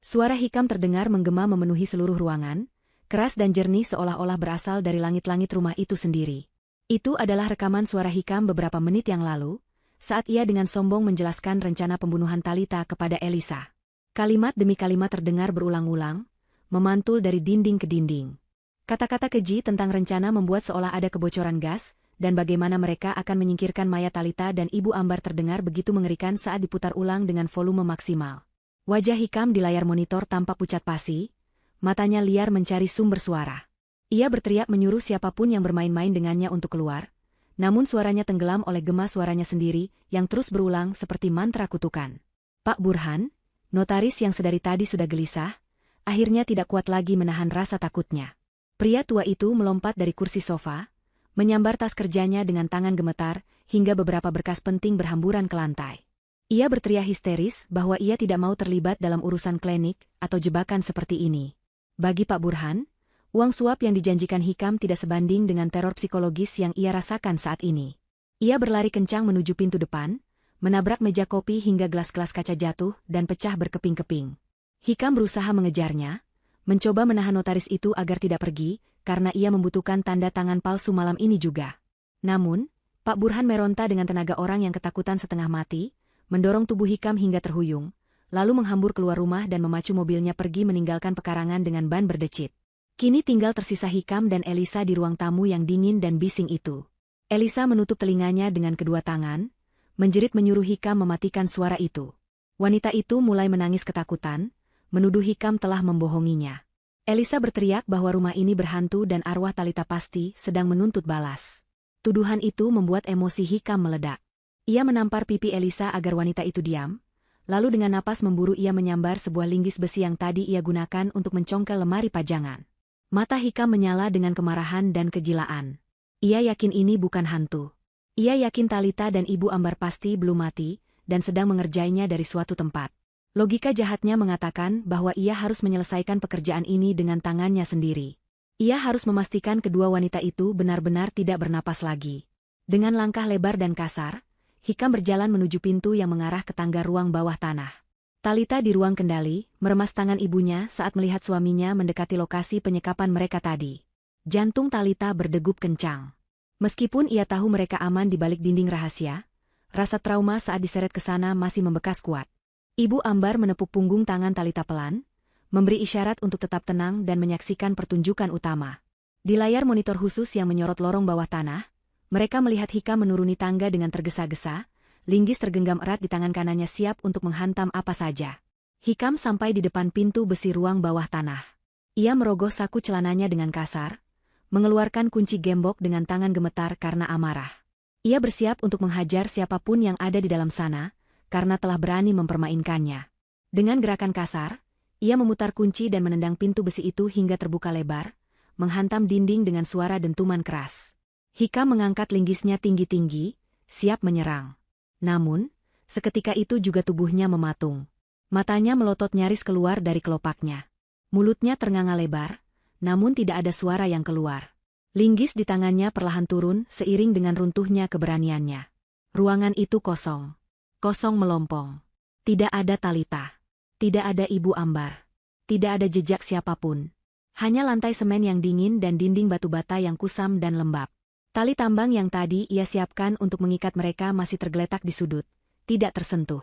Suara Hikam terdengar menggema memenuhi seluruh ruangan, keras dan jernih seolah-olah berasal dari langit-langit rumah itu sendiri. Itu adalah rekaman suara Hikam beberapa menit yang lalu, saat ia dengan sombong menjelaskan rencana pembunuhan Talita kepada Elisa. Kalimat demi kalimat terdengar berulang-ulang, memantul dari dinding ke dinding. Kata-kata keji tentang rencana membuat seolah ada kebocoran gas, dan bagaimana mereka akan menyingkirkan mayat Talita dan Ibu Ambar terdengar begitu mengerikan saat diputar ulang dengan volume maksimal. Wajah Hikam di layar monitor tampak pucat pasi, matanya liar mencari sumber suara. Ia berteriak menyuruh siapapun yang bermain-main dengannya untuk keluar, namun suaranya tenggelam oleh gema suaranya sendiri yang terus berulang seperti mantra kutukan. Pak Burhan, notaris yang sedari tadi sudah gelisah, akhirnya tidak kuat lagi menahan rasa takutnya. Pria tua itu melompat dari kursi sofa, menyambar tas kerjanya dengan tangan gemetar, hingga beberapa berkas penting berhamburan ke lantai. Ia berteriak histeris bahwa ia tidak mau terlibat dalam urusan klinik atau jebakan seperti ini. Bagi Pak Burhan, uang suap yang dijanjikan Hikam tidak sebanding dengan teror psikologis yang ia rasakan saat ini. Ia berlari kencang menuju pintu depan, menabrak meja kopi hingga gelas-gelas kaca jatuh dan pecah berkeping-keping. Hikam berusaha mengejarnya, mencoba menahan notaris itu agar tidak pergi, karena ia membutuhkan tanda tangan palsu malam ini juga. Namun, Pak Burhan meronta dengan tenaga orang yang ketakutan setengah mati, mendorong tubuh Hikam hingga terhuyung, lalu menghambur keluar rumah dan memacu mobilnya pergi meninggalkan pekarangan dengan ban berdecit. Kini tinggal tersisa Hikam dan Elisa di ruang tamu yang dingin dan bising itu. Elisa menutup telinganya dengan kedua tangan, menjerit menyuruh Hikam mematikan suara itu. Wanita itu mulai menangis ketakutan, menuduh Hikam telah membohonginya. Elisa berteriak bahwa rumah ini berhantu dan arwah Talita pasti sedang menuntut balas. Tuduhan itu membuat emosi Hikam meledak. Ia menampar pipi Elisa agar wanita itu diam, lalu dengan napas memburu ia menyambar sebuah linggis besi yang tadi ia gunakan untuk mencongkel lemari pajangan. Mata Hikam menyala dengan kemarahan dan kegilaan. Ia yakin ini bukan hantu. Ia yakin Talita dan Ibu Ambar pasti belum mati, dan sedang mengerjainya dari suatu tempat. Logika jahatnya mengatakan bahwa ia harus menyelesaikan pekerjaan ini dengan tangannya sendiri. Ia harus memastikan kedua wanita itu benar-benar tidak bernapas lagi. Dengan langkah lebar dan kasar, Hikam berjalan menuju pintu yang mengarah ke tangga ruang bawah tanah. Talita di ruang kendali, meremas tangan ibunya saat melihat suaminya mendekati lokasi penyekapan mereka tadi. Jantung Talita berdegup kencang. Meskipun ia tahu mereka aman di balik dinding rahasia, rasa trauma saat diseret ke sana masih membekas kuat. Ibu Ambar menepuk punggung tangan Talita pelan, memberi isyarat untuk tetap tenang dan menyaksikan pertunjukan utama. Di layar monitor khusus yang menyorot lorong bawah tanah, mereka melihat Hikam menuruni tangga dengan tergesa-gesa, linggis tergenggam erat di tangan kanannya siap untuk menghantam apa saja. Hikam sampai di depan pintu besi ruang bawah tanah. Ia merogoh saku celananya dengan kasar, mengeluarkan kunci gembok dengan tangan gemetar karena amarah. Ia bersiap untuk menghajar siapapun yang ada di dalam sana, karena telah berani mempermainkannya. Dengan gerakan kasar, ia memutar kunci dan menendang pintu besi itu hingga terbuka lebar, menghantam dinding dengan suara dentuman keras. Hikam mengangkat linggisnya tinggi-tinggi, siap menyerang. Namun, seketika itu juga tubuhnya mematung. Matanya melotot nyaris keluar dari kelopaknya. Mulutnya ternganga lebar, namun tidak ada suara yang keluar. Linggis di tangannya perlahan turun seiring dengan runtuhnya keberaniannya. Ruangan itu kosong. Kosong melompong. Tidak ada Talita. Tidak ada Ibu Ambar. Tidak ada jejak siapapun. Hanya lantai semen yang dingin dan dinding batu bata yang kusam dan lembab. Tali tambang yang tadi ia siapkan untuk mengikat mereka masih tergeletak di sudut, tidak tersentuh.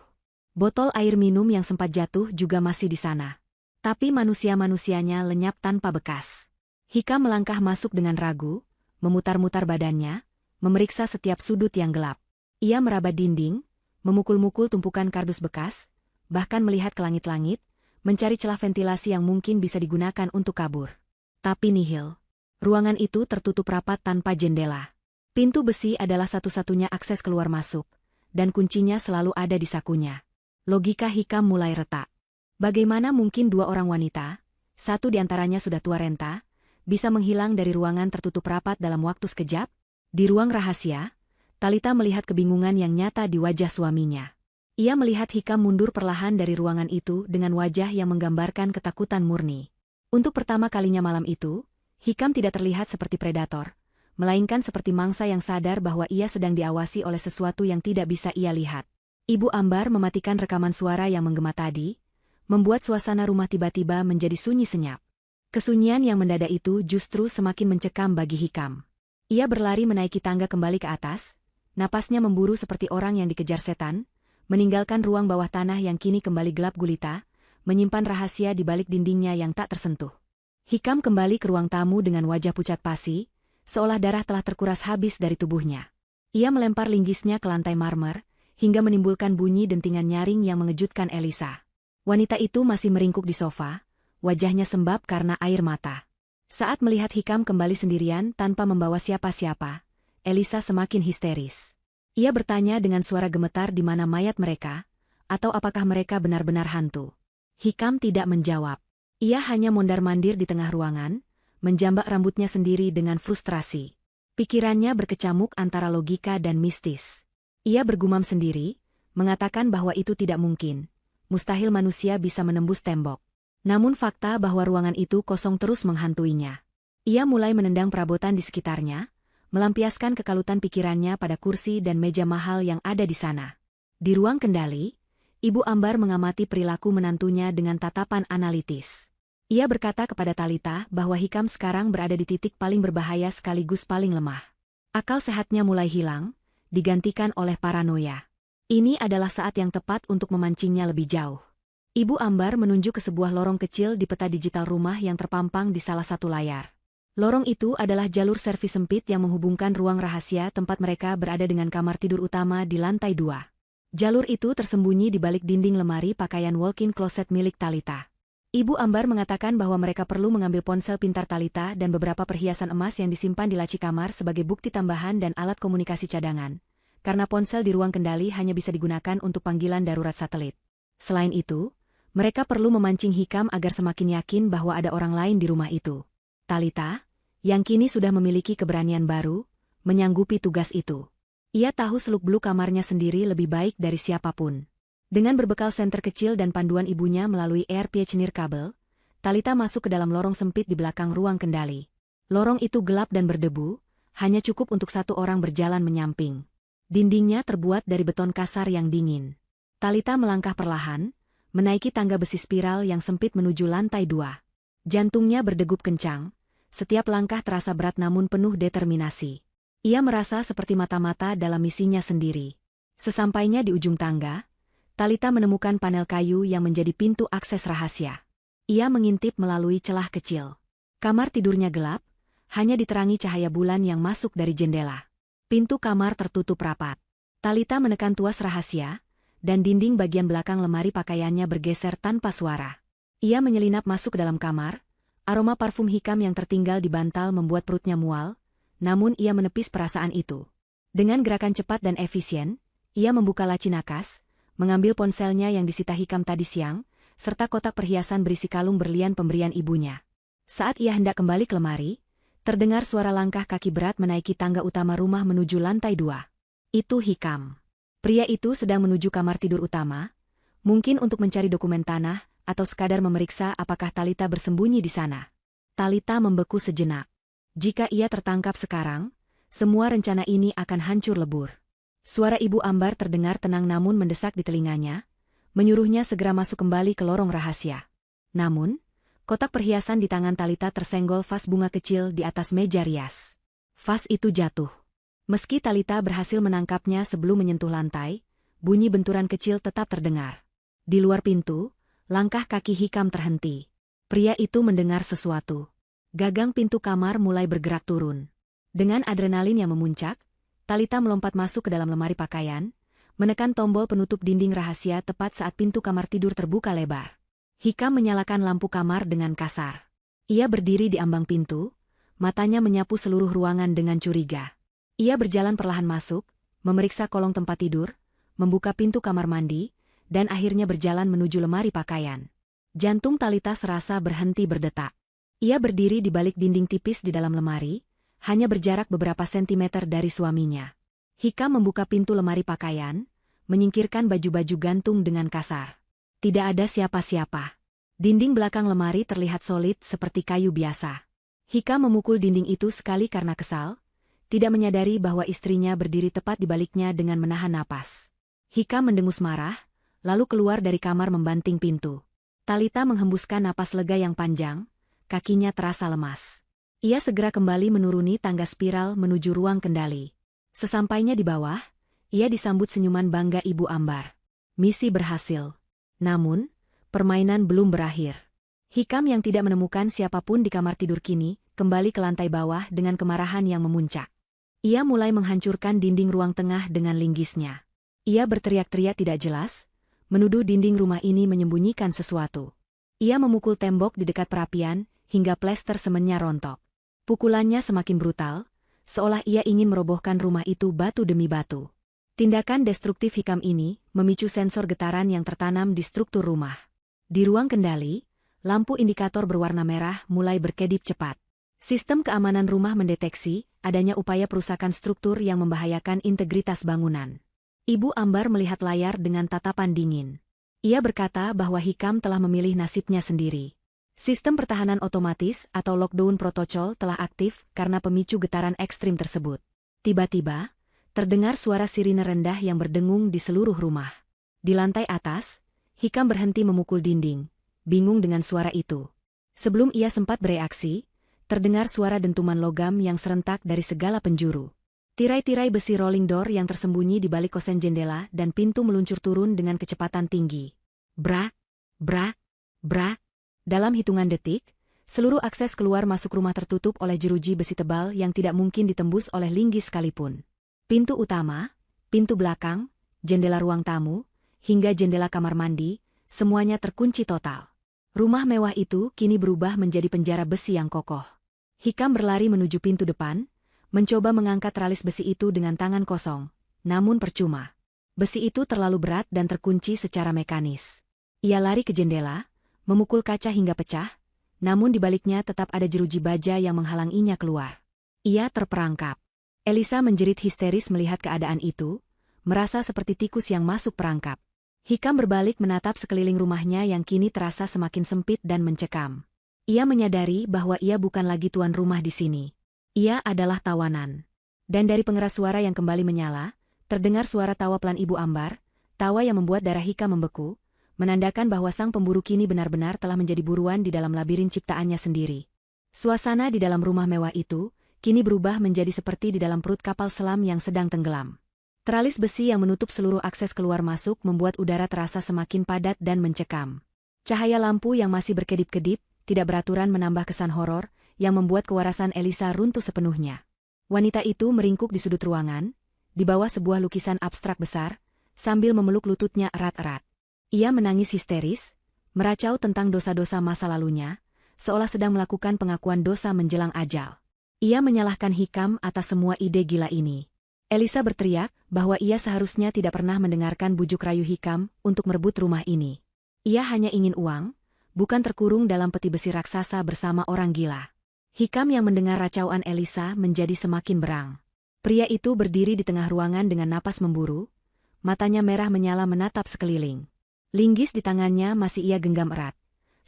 Botol air minum yang sempat jatuh juga masih di sana. Tapi manusia-manusianya lenyap tanpa bekas. Hikam melangkah masuk dengan ragu, memutar-mutar badannya, memeriksa setiap sudut yang gelap. Ia meraba dinding, memukul-mukul tumpukan kardus bekas, bahkan melihat ke langit-langit, mencari celah ventilasi yang mungkin bisa digunakan untuk kabur. Tapi nihil. Ruangan itu tertutup rapat tanpa jendela. Pintu besi adalah satu-satunya akses keluar masuk, dan kuncinya selalu ada di sakunya. Logika Hikam mulai retak. Bagaimana mungkin dua orang wanita, satu di antaranya sudah tua renta, bisa menghilang dari ruangan tertutup rapat dalam waktu sekejap? Di ruang rahasia, Talita melihat kebingungan yang nyata di wajah suaminya. Ia melihat Hikam mundur perlahan dari ruangan itu dengan wajah yang menggambarkan ketakutan murni. Untuk pertama kalinya malam itu, Hikam tidak terlihat seperti predator, melainkan seperti mangsa yang sadar bahwa ia sedang diawasi oleh sesuatu yang tidak bisa ia lihat. Ibu Ambar mematikan rekaman suara yang menggema tadi, membuat suasana rumah tiba-tiba menjadi sunyi senyap. Kesunyian yang mendadak itu justru semakin mencekam bagi Hikam. Ia berlari menaiki tangga kembali ke atas, napasnya memburu seperti orang yang dikejar setan, meninggalkan ruang bawah tanah yang kini kembali gelap gulita, menyimpan rahasia di balik dindingnya yang tak tersentuh. Hikam kembali ke ruang tamu dengan wajah pucat pasi, seolah darah telah terkuras habis dari tubuhnya. Ia melempar linggisnya ke lantai marmer, hingga menimbulkan bunyi dentingan nyaring yang mengejutkan Elisa. Wanita itu masih meringkuk di sofa, wajahnya sembab karena air mata. Saat melihat Hikam kembali sendirian tanpa membawa siapa-siapa, Elisa semakin histeris. Ia bertanya dengan suara gemetar di mana mayat mereka, atau apakah mereka benar-benar hantu. Hikam tidak menjawab. Ia hanya mondar-mandir di tengah ruangan, menjambak rambutnya sendiri dengan frustrasi. Pikirannya berkecamuk antara logika dan mistis. Ia bergumam sendiri, mengatakan bahwa itu tidak mungkin. Mustahil manusia bisa menembus tembok. Namun fakta bahwa ruangan itu kosong terus menghantuinya. Ia mulai menendang perabotan di sekitarnya, melampiaskan kekalutan pikirannya pada kursi dan meja mahal yang ada di sana. Di ruang kendali, Ibu Ambar mengamati perilaku menantunya dengan tatapan analitis. Ia berkata kepada Talita bahwa Hikam sekarang berada di titik paling berbahaya sekaligus paling lemah. Akal sehatnya mulai hilang, digantikan oleh paranoia. Ini adalah saat yang tepat untuk memancingnya lebih jauh. Ibu Ambar menunjuk ke sebuah lorong kecil di peta digital rumah yang terpampang di salah satu layar. Lorong itu adalah jalur servis sempit yang menghubungkan ruang rahasia tempat mereka berada dengan kamar tidur utama di lantai 2. Jalur itu tersembunyi di balik dinding lemari pakaian walk-in closet milik Talita. Ibu Ambar mengatakan bahwa mereka perlu mengambil ponsel pintar Talita dan beberapa perhiasan emas yang disimpan di laci kamar sebagai bukti tambahan dan alat komunikasi cadangan, karena ponsel di ruang kendali hanya bisa digunakan untuk panggilan darurat satelit. Selain itu, mereka perlu memancing Hikam agar semakin yakin bahwa ada orang lain di rumah itu. Talita, yang kini sudah memiliki keberanian baru, menyanggupi tugas itu. Ia tahu seluk-beluk kamarnya sendiri lebih baik dari siapapun. Dengan berbekal senter kecil dan panduan ibunya melalui AirPH nirkabel, Talita masuk ke dalam lorong sempit di belakang ruang kendali. Lorong itu gelap dan berdebu, hanya cukup untuk satu orang berjalan menyamping. Dindingnya terbuat dari beton kasar yang dingin. Talita melangkah perlahan, menaiki tangga besi spiral yang sempit menuju lantai 2. Jantungnya berdegup kencang, setiap langkah terasa berat namun penuh determinasi. Ia merasa seperti mata-mata dalam misinya sendiri. Sesampainya di ujung tangga, Talita menemukan panel kayu yang menjadi pintu akses rahasia. Ia mengintip melalui celah kecil. Kamar tidurnya gelap, hanya diterangi cahaya bulan yang masuk dari jendela. Pintu kamar tertutup rapat. Talita menekan tuas rahasia, dan dinding bagian belakang lemari pakaiannya bergeser tanpa suara. Ia menyelinap masuk ke dalam kamar, aroma parfum Hikam yang tertinggal di bantal membuat perutnya mual, namun ia menepis perasaan itu. Dengan gerakan cepat dan efisien, ia membuka laci nakas, mengambil ponselnya yang disita Hikam tadi siang, serta kotak perhiasan berisi kalung berlian pemberian ibunya. Saat ia hendak kembali ke lemari, terdengar suara langkah kaki berat menaiki tangga utama rumah menuju lantai 2. Itu Hikam. Pria itu sedang menuju kamar tidur utama, mungkin untuk mencari dokumen tanah, atau sekadar memeriksa apakah Talita bersembunyi di sana. Talita membeku sejenak. Jika ia tertangkap sekarang, semua rencana ini akan hancur lebur. Suara Ibu Ambar terdengar tenang namun mendesak di telinganya, menyuruhnya segera masuk kembali ke lorong rahasia. Namun, kotak perhiasan di tangan Talita tersenggol vas bunga kecil di atas meja rias. Vas itu jatuh. Meski Talita berhasil menangkapnya sebelum menyentuh lantai, bunyi benturan kecil tetap terdengar. Di luar pintu, langkah kaki Hikam terhenti. Pria itu mendengar sesuatu. Gagang pintu kamar mulai bergerak turun. Dengan adrenalin yang memuncak, Talita melompat masuk ke dalam lemari pakaian, menekan tombol penutup dinding rahasia tepat saat pintu kamar tidur terbuka lebar. Hikam menyalakan lampu kamar dengan kasar. Ia berdiri di ambang pintu, matanya menyapu seluruh ruangan dengan curiga. Ia berjalan perlahan masuk, memeriksa kolong tempat tidur, membuka pintu kamar mandi, dan akhirnya berjalan menuju lemari pakaian. Jantung Talita serasa berhenti berdetak. Ia berdiri di balik dinding tipis di dalam lemari, hanya berjarak beberapa sentimeter dari suaminya. Hikam membuka pintu lemari pakaian, menyingkirkan baju-baju gantung dengan kasar. Tidak ada siapa-siapa. Dinding belakang lemari terlihat solid seperti kayu biasa. Hikam memukul dinding itu sekali karena kesal, tidak menyadari bahwa istrinya berdiri tepat di baliknya dengan menahan napas. Hikam mendengus marah, lalu keluar dari kamar membanting pintu. Talita menghembuskan napas lega yang panjang, kakinya terasa lemas. Ia segera kembali menuruni tangga spiral menuju ruang kendali. Sesampainya di bawah, ia disambut senyuman bangga Ibu Ambar. Misi berhasil. Namun, permainan belum berakhir. Hikam yang tidak menemukan siapapun di kamar tidur kini, kembali ke lantai bawah dengan kemarahan yang memuncak. Ia mulai menghancurkan dinding ruang tengah dengan linggisnya. Ia berteriak-teriak tidak jelas, menuduh dinding rumah ini menyembunyikan sesuatu. Ia memukul tembok di dekat perapian, hingga plester semennya rontok. Pukulannya semakin brutal, seolah ia ingin merobohkan rumah itu batu demi batu. Tindakan destruktif Hikam ini memicu sensor getaran yang tertanam di struktur rumah. Di ruang kendali, lampu indikator berwarna merah mulai berkedip cepat. Sistem keamanan rumah mendeteksi adanya upaya perusakan struktur yang membahayakan integritas bangunan. Ibu Ambar melihat layar dengan tatapan dingin. Ia berkata bahwa Hikam telah memilih nasibnya sendiri. Sistem pertahanan otomatis atau lockdown protocol telah aktif karena pemicu getaran ekstrim tersebut. Tiba-tiba, terdengar suara sirine rendah yang berdengung di seluruh rumah. Di lantai atas, Hikam berhenti memukul dinding, bingung dengan suara itu. Sebelum ia sempat bereaksi, terdengar suara dentuman logam yang serentak dari segala penjuru. Tirai-tirai besi rolling door yang tersembunyi di balik kosen jendela dan pintu meluncur turun dengan kecepatan tinggi. Brak, brak, brak. Dalam hitungan detik, seluruh akses keluar masuk rumah tertutup oleh jeruji besi tebal yang tidak mungkin ditembus oleh linggis sekalipun. Pintu utama, pintu belakang, jendela ruang tamu, hingga jendela kamar mandi, semuanya terkunci total. Rumah mewah itu kini berubah menjadi penjara besi yang kokoh. Hikam berlari menuju pintu depan, mencoba mengangkat teralis besi itu dengan tangan kosong, namun percuma. Besi itu terlalu berat dan terkunci secara mekanis. Ia lari ke jendela, memukul kaca hingga pecah, namun di baliknya tetap ada jeruji baja yang menghalanginya keluar. Ia terperangkap. Elisa menjerit histeris melihat keadaan itu, merasa seperti tikus yang masuk perangkap. Hikam berbalik menatap sekeliling rumahnya yang kini terasa semakin sempit dan mencekam. Ia menyadari bahwa ia bukan lagi tuan rumah di sini. Ia adalah tawanan. Dan dari pengeras suara yang kembali menyala, terdengar suara tawa pelan Ibu Ambar, tawa yang membuat darah Hikam membeku, menandakan bahwa sang pemburu kini benar-benar telah menjadi buruan di dalam labirin ciptaannya sendiri. Suasana di dalam rumah mewah itu, kini berubah menjadi seperti di dalam perut kapal selam yang sedang tenggelam. Teralis besi yang menutup seluruh akses keluar masuk membuat udara terasa semakin padat dan mencekam. Cahaya lampu yang masih berkedip-kedip, tidak beraturan menambah kesan horor, yang membuat kewarasan Elisa runtuh sepenuhnya. Wanita itu meringkuk di sudut ruangan, di bawah sebuah lukisan abstrak besar, sambil memeluk lututnya erat-erat. Ia menangis histeris, meracau tentang dosa-dosa masa lalunya, seolah sedang melakukan pengakuan dosa menjelang ajal. Ia menyalahkan Hikam atas semua ide gila ini. Elisa berteriak bahwa ia seharusnya tidak pernah mendengarkan bujuk rayu Hikam untuk merebut rumah ini. Ia hanya ingin uang, bukan terkurung dalam peti besi raksasa bersama orang gila. Hikam yang mendengar racauan Elisa menjadi semakin berang. Pria itu berdiri di tengah ruangan dengan napas memburu, matanya merah menyala menatap sekeliling. Linggis di tangannya masih ia genggam erat,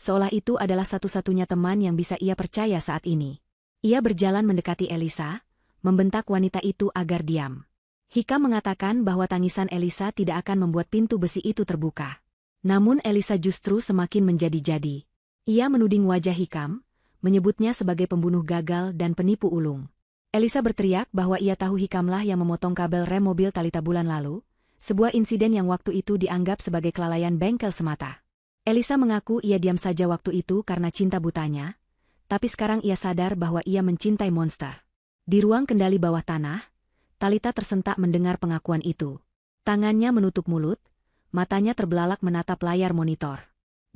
seolah itu adalah satu-satunya teman yang bisa ia percaya saat ini. Ia berjalan mendekati Elisa, membentak wanita itu agar diam. Hikam mengatakan bahwa tangisan Elisa tidak akan membuat pintu besi itu terbuka. Namun Elisa justru semakin menjadi-jadi. Ia menuding wajah Hikam, menyebutnya sebagai pembunuh gagal dan penipu ulung. Elisa berteriak bahwa ia tahu Hikamlah yang memotong kabel rem mobil Talita bulan lalu, sebuah insiden yang waktu itu dianggap sebagai kelalaian bengkel semata. Elisa mengaku ia diam saja waktu itu karena cinta butanya, tapi sekarang ia sadar bahwa ia mencintai monster. Di ruang kendali bawah tanah, Talita tersentak mendengar pengakuan itu. Tangannya menutup mulut, matanya terbelalak menatap layar monitor.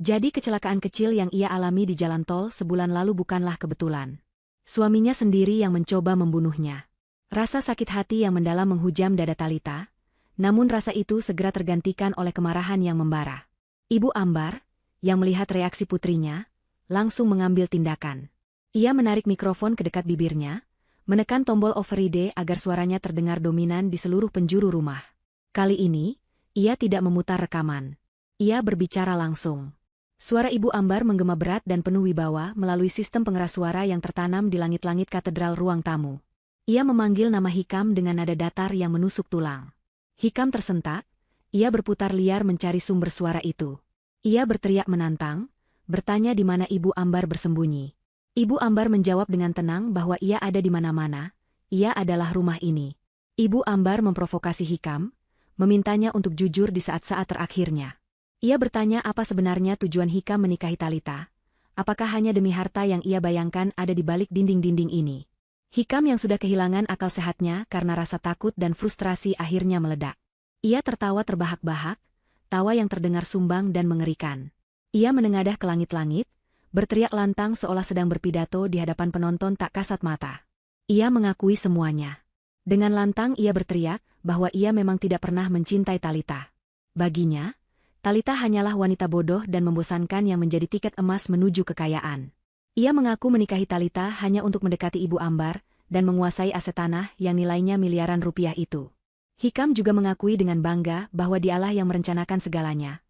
Jadi kecelakaan kecil yang ia alami di jalan tol sebulan lalu bukanlah kebetulan. Suaminya sendiri yang mencoba membunuhnya. Rasa sakit hati yang mendalam menghujam dada Talita, namun rasa itu segera tergantikan oleh kemarahan yang membara. Ibu Ambar, yang melihat reaksi putrinya, langsung mengambil tindakan. Ia menarik mikrofon ke dekat bibirnya, menekan tombol override agar suaranya terdengar dominan di seluruh penjuru rumah. Kali ini, ia tidak memutar rekaman. Ia berbicara langsung. Suara Ibu Ambar menggema berat dan penuh wibawa melalui sistem pengeras suara yang tertanam di langit-langit katedral ruang tamu. Ia memanggil nama Hikam dengan nada datar yang menusuk tulang. Hikam tersentak, ia berputar liar mencari sumber suara itu. Ia berteriak menantang, bertanya di mana Ibu Ambar bersembunyi. Ibu Ambar menjawab dengan tenang bahwa ia ada di mana-mana, ia adalah rumah ini. Ibu Ambar memprovokasi Hikam, memintanya untuk jujur di saat-saat terakhirnya. Ia bertanya apa sebenarnya tujuan Hikam menikahi Talita, apakah hanya demi harta yang ia bayangkan ada di balik dinding-dinding ini. Hikam yang sudah kehilangan akal sehatnya karena rasa takut dan frustrasi akhirnya meledak. Ia tertawa terbahak-bahak, tawa yang terdengar sumbang dan mengerikan. Ia menengadah ke langit-langit, berteriak lantang seolah sedang berpidato di hadapan penonton tak kasat mata. Ia mengakui semuanya. Dengan lantang ia berteriak bahwa ia memang tidak pernah mencintai Talita. Baginya, Talita hanyalah wanita bodoh dan membosankan yang menjadi tiket emas menuju kekayaan. Ia mengaku menikahi Talita hanya untuk mendekati Ibu Ambar dan menguasai aset tanah yang nilainya miliaran rupiah itu. Hikam juga mengakui dengan bangga bahwa dialah yang merencanakan segalanya,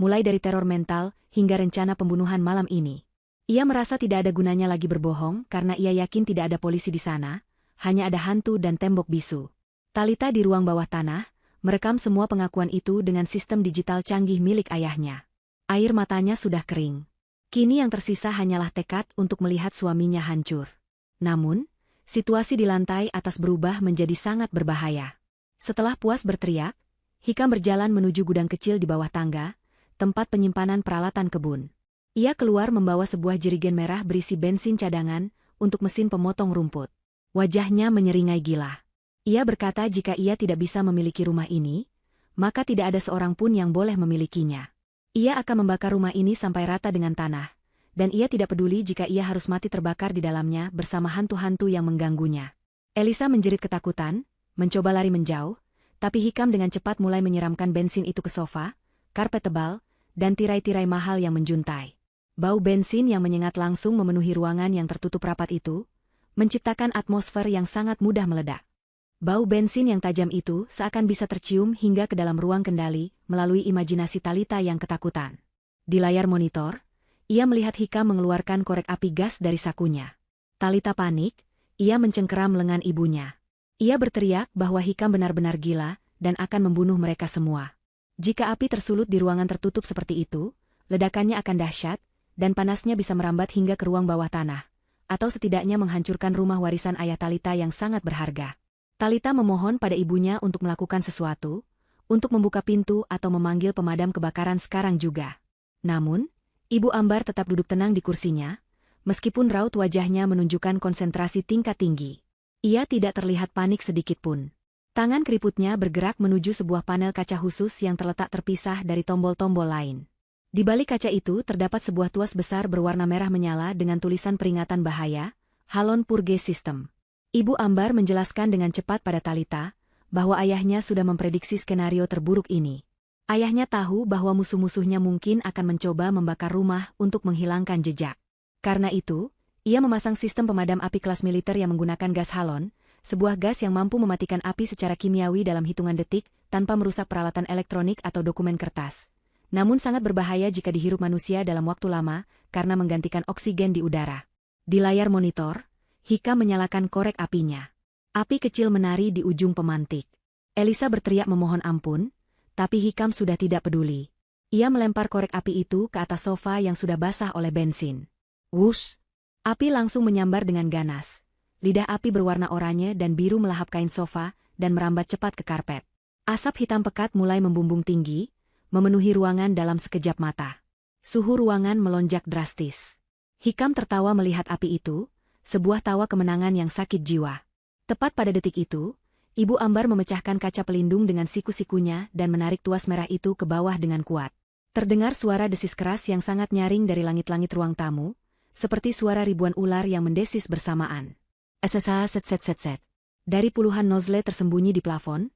mulai dari teror mental hingga rencana pembunuhan malam ini. Ia merasa tidak ada gunanya lagi berbohong karena ia yakin tidak ada polisi di sana, hanya ada hantu dan tembok bisu. Talita di ruang bawah tanah, merekam semua pengakuan itu dengan sistem digital canggih milik ayahnya. Air matanya sudah kering. Kini yang tersisa hanyalah tekad untuk melihat suaminya hancur. Namun, situasi di lantai atas berubah menjadi sangat berbahaya. Setelah puas berteriak, Hikam berjalan menuju gudang kecil di bawah tangga, tempat penyimpanan peralatan kebun. Ia keluar membawa sebuah jerigen merah berisi bensin cadangan untuk mesin pemotong rumput. Wajahnya menyeringai gila. Ia berkata jika ia tidak bisa memiliki rumah ini, maka tidak ada seorang pun yang boleh memilikinya. Ia akan membakar rumah ini sampai rata dengan tanah, dan ia tidak peduli jika ia harus mati terbakar di dalamnya bersama hantu-hantu yang mengganggunya. Elisa menjerit ketakutan, mencoba lari menjauh, tapi Hikam dengan cepat mulai menyiramkan bensin itu ke sofa, karpet tebal, dan tirai-tirai mahal yang menjuntai. Bau bensin yang menyengat langsung memenuhi ruangan yang tertutup rapat itu, menciptakan atmosfer yang sangat mudah meledak. Bau bensin yang tajam itu seakan bisa tercium hingga ke dalam ruang kendali melalui imajinasi Talita yang ketakutan. Di layar monitor, ia melihat Hikam mengeluarkan korek api gas dari sakunya. Talita panik, ia mencengkeram lengan ibunya. Ia berteriak bahwa Hikam benar-benar gila dan akan membunuh mereka semua. Jika api tersulut di ruangan tertutup seperti itu, ledakannya akan dahsyat, dan panasnya bisa merambat hingga ke ruang bawah tanah, atau setidaknya menghancurkan rumah warisan ayah Talita yang sangat berharga. Talita memohon pada ibunya untuk melakukan sesuatu, untuk membuka pintu atau memanggil pemadam kebakaran sekarang juga. Namun, Ibu Ambar tetap duduk tenang di kursinya, meskipun raut wajahnya menunjukkan konsentrasi tingkat tinggi. Ia tidak terlihat panik sedikitpun. Tangan keriputnya bergerak menuju sebuah panel kaca khusus yang terletak terpisah dari tombol-tombol lain. Di balik kaca itu terdapat sebuah tuas besar berwarna merah menyala dengan tulisan peringatan bahaya, Halon Purge System. Ibu Ambar menjelaskan dengan cepat pada Talita, bahwa ayahnya sudah memprediksi skenario terburuk ini. Ayahnya tahu bahwa musuh-musuhnya mungkin akan mencoba membakar rumah untuk menghilangkan jejak. Karena itu, ia memasang sistem pemadam api kelas militer yang menggunakan gas halon, sebuah gas yang mampu mematikan api secara kimiawi dalam hitungan detik tanpa merusak peralatan elektronik atau dokumen kertas. Namun sangat berbahaya jika dihirup manusia dalam waktu lama karena menggantikan oksigen di udara. Di layar monitor, Hikam menyalakan korek apinya. Api kecil menari di ujung pemantik. Elisa berteriak memohon ampun, tapi Hikam sudah tidak peduli. Ia melempar korek api itu ke atas sofa yang sudah basah oleh bensin. Wush! Api langsung menyambar dengan ganas. Lidah api berwarna oranye dan biru melahap kain sofa dan merambat cepat ke karpet. Asap hitam pekat mulai membumbung tinggi, memenuhi ruangan dalam sekejap mata. Suhu ruangan melonjak drastis. Hikam tertawa melihat api itu, sebuah tawa kemenangan yang sakit jiwa. Tepat pada detik itu, Ibu Ambar memecahkan kaca pelindung dengan siku-sikunya dan menarik tuas merah itu ke bawah dengan kuat. Terdengar suara desis keras yang sangat nyaring dari langit-langit ruang tamu, seperti suara ribuan ular yang mendesis bersamaan. Set. Dari puluhan nozzle tersembunyi di plafon,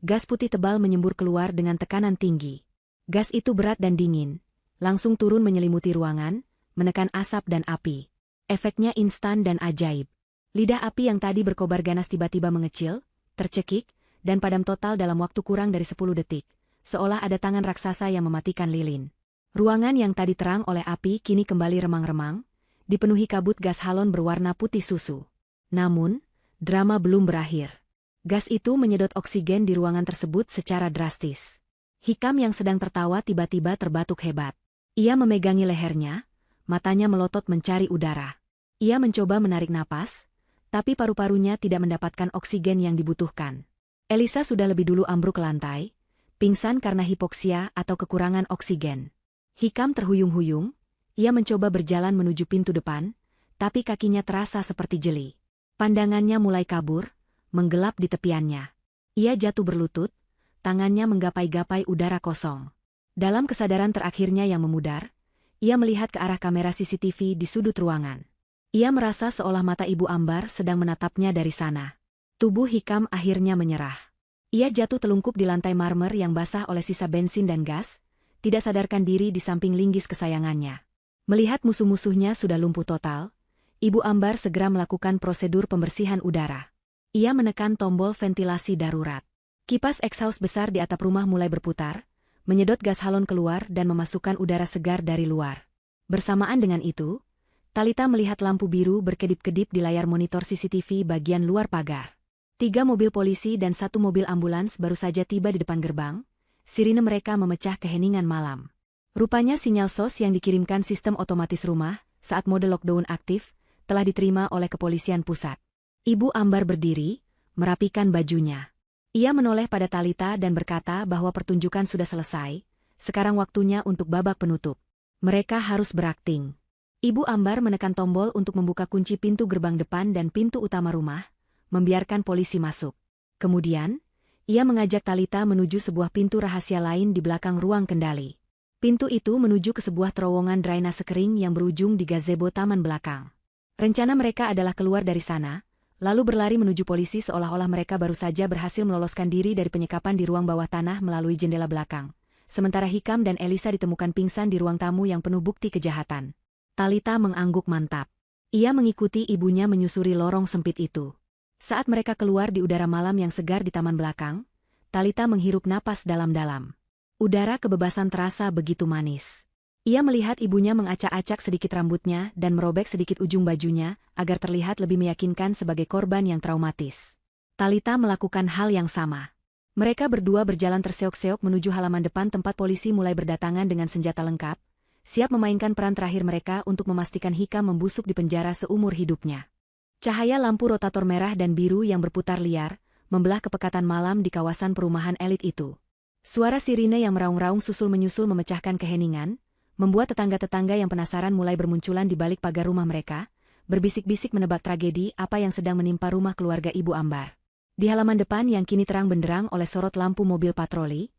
gas putih tebal menyembur keluar dengan tekanan tinggi. Gas itu berat dan dingin, langsung turun menyelimuti ruangan, menekan asap dan api. Efeknya instan dan ajaib. Lidah api yang tadi berkobar ganas tiba-tiba mengecil, tercekik, dan padam total dalam waktu kurang dari 10 detik, seolah ada tangan raksasa yang mematikan lilin. Ruangan yang tadi terang oleh api kini kembali remang-remang, dipenuhi kabut gas halon berwarna putih susu. Namun, drama belum berakhir. Gas itu menyedot oksigen di ruangan tersebut secara drastis. Hikam yang sedang tertawa tiba-tiba terbatuk hebat. Ia memegangi lehernya, matanya melotot mencari udara. Ia mencoba menarik napas, tapi paru-parunya tidak mendapatkan oksigen yang dibutuhkan. Elisa sudah lebih dulu ambruk ke lantai, pingsan karena hipoksia atau kekurangan oksigen. Hikam terhuyung-huyung, ia mencoba berjalan menuju pintu depan, tapi kakinya terasa seperti jeli. Pandangannya mulai kabur, menggelap di tepiannya. Ia jatuh berlutut, tangannya menggapai-gapai udara kosong. Dalam kesadaran terakhirnya yang memudar, ia melihat ke arah kamera CCTV di sudut ruangan. Ia merasa seolah mata Ibu Ambar sedang menatapnya dari sana. Tubuh Hikam akhirnya menyerah. Ia jatuh telungkup di lantai marmer yang basah oleh sisa bensin dan gas, tidak sadarkan diri di samping linggis kesayangannya. Melihat musuh-musuhnya sudah lumpuh total, Ibu Ambar segera melakukan prosedur pembersihan udara. Ia menekan tombol ventilasi darurat. Kipas exhaust besar di atap rumah mulai berputar, menyedot gas halon keluar dan memasukkan udara segar dari luar. Bersamaan dengan itu, Talita melihat lampu biru berkedip-kedip di layar monitor CCTV bagian luar pagar. 3 mobil polisi dan 1 mobil ambulans baru saja tiba di depan gerbang, sirine mereka memecah keheningan malam. Rupanya sinyal SOS yang dikirimkan sistem otomatis rumah, saat mode lockdown aktif, telah diterima oleh kepolisian pusat. Ibu Ambar berdiri, merapikan bajunya. Ia menoleh pada Talita dan berkata bahwa pertunjukan sudah selesai, sekarang waktunya untuk babak penutup. Mereka harus berakting. Ibu Ambar menekan tombol untuk membuka kunci pintu gerbang depan dan pintu utama rumah, membiarkan polisi masuk. Kemudian, ia mengajak Talita menuju sebuah pintu rahasia lain di belakang ruang kendali. Pintu itu menuju ke sebuah terowongan drainase kering yang berujung di gazebo taman belakang. Rencana mereka adalah keluar dari sana, lalu berlari menuju polisi seolah-olah mereka baru saja berhasil meloloskan diri dari penyekapan di ruang bawah tanah melalui jendela belakang. Sementara Hikam dan Elisa ditemukan pingsan di ruang tamu yang penuh bukti kejahatan. Talita mengangguk mantap. Ia mengikuti ibunya menyusuri lorong sempit itu. Saat mereka keluar di udara malam yang segar di taman belakang, Talita menghirup napas dalam-dalam. Udara kebebasan terasa begitu manis. Ia melihat ibunya mengacak-acak sedikit rambutnya dan merobek sedikit ujung bajunya agar terlihat lebih meyakinkan sebagai korban yang traumatis. Talita melakukan hal yang sama. Mereka berdua berjalan terseok-seok menuju halaman depan tempat polisi mulai berdatangan dengan senjata lengkap, siap memainkan peran terakhir mereka untuk memastikan Hikam membusuk di penjara seumur hidupnya. Cahaya lampu rotator merah dan biru yang berputar liar, membelah kepekatan malam di kawasan perumahan elit itu. Suara sirine yang meraung-raung susul-menyusul memecahkan keheningan, membuat tetangga-tetangga yang penasaran mulai bermunculan di balik pagar rumah mereka, berbisik-bisik menebak tragedi apa yang sedang menimpa rumah keluarga Ibu Ambar. Di halaman depan yang kini terang benderang oleh sorot lampu mobil patroli,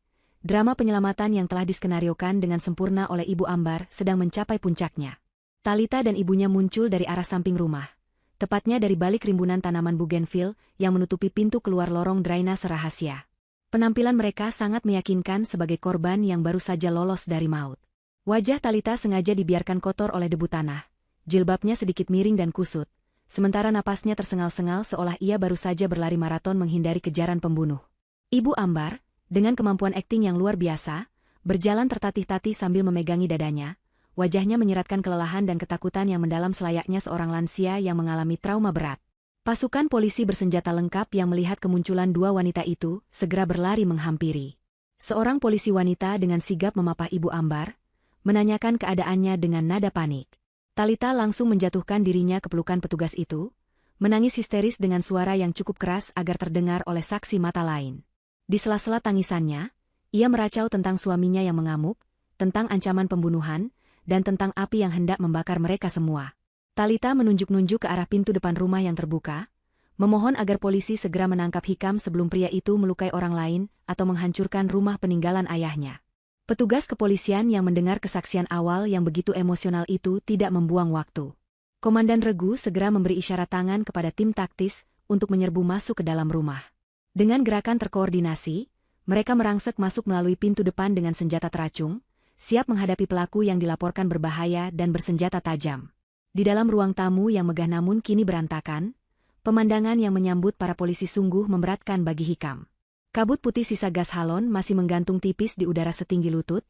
drama penyelamatan yang telah diskenariokan dengan sempurna oleh Ibu Ambar sedang mencapai puncaknya. Talita dan ibunya muncul dari arah samping rumah. Tepatnya dari balik rimbunan tanaman bougainville yang menutupi pintu keluar lorong drainase rahasia. Penampilan mereka sangat meyakinkan sebagai korban yang baru saja lolos dari maut. Wajah Talita sengaja dibiarkan kotor oleh debu tanah, jilbabnya sedikit miring dan kusut, sementara napasnya tersengal-sengal seolah ia baru saja berlari maraton menghindari kejaran pembunuh. Ibu Ambar, dengan kemampuan akting yang luar biasa, berjalan tertatih-tatih sambil memegangi dadanya. Wajahnya menyeratkan kelelahan dan ketakutan yang mendalam selayaknya seorang lansia yang mengalami trauma berat. Pasukan polisi bersenjata lengkap yang melihat kemunculan dua wanita itu, segera berlari menghampiri. Seorang polisi wanita dengan sigap memapah Ibu Ambar, menanyakan keadaannya dengan nada panik. Talita langsung menjatuhkan dirinya ke pelukan petugas itu, menangis histeris dengan suara yang cukup keras agar terdengar oleh saksi mata lain. Di sela-sela tangisannya, ia meracau tentang suaminya yang mengamuk, tentang ancaman pembunuhan, dan tentang api yang hendak membakar mereka semua. Talita menunjuk-nunjuk ke arah pintu depan rumah yang terbuka, memohon agar polisi segera menangkap Hikam sebelum pria itu melukai orang lain atau menghancurkan rumah peninggalan ayahnya. Petugas kepolisian yang mendengar kesaksian awal yang begitu emosional itu tidak membuang waktu. Komandan Regu segera memberi isyarat tangan kepada tim taktis untuk menyerbu masuk ke dalam rumah. Dengan gerakan terkoordinasi, mereka merangsek masuk melalui pintu depan dengan senjata teracung, siap menghadapi pelaku yang dilaporkan berbahaya dan bersenjata tajam. Di dalam ruang tamu yang megah namun kini berantakan, pemandangan yang menyambut para polisi sungguh memberatkan bagi Hikam. Kabut putih sisa gas halon masih menggantung tipis di udara setinggi lutut,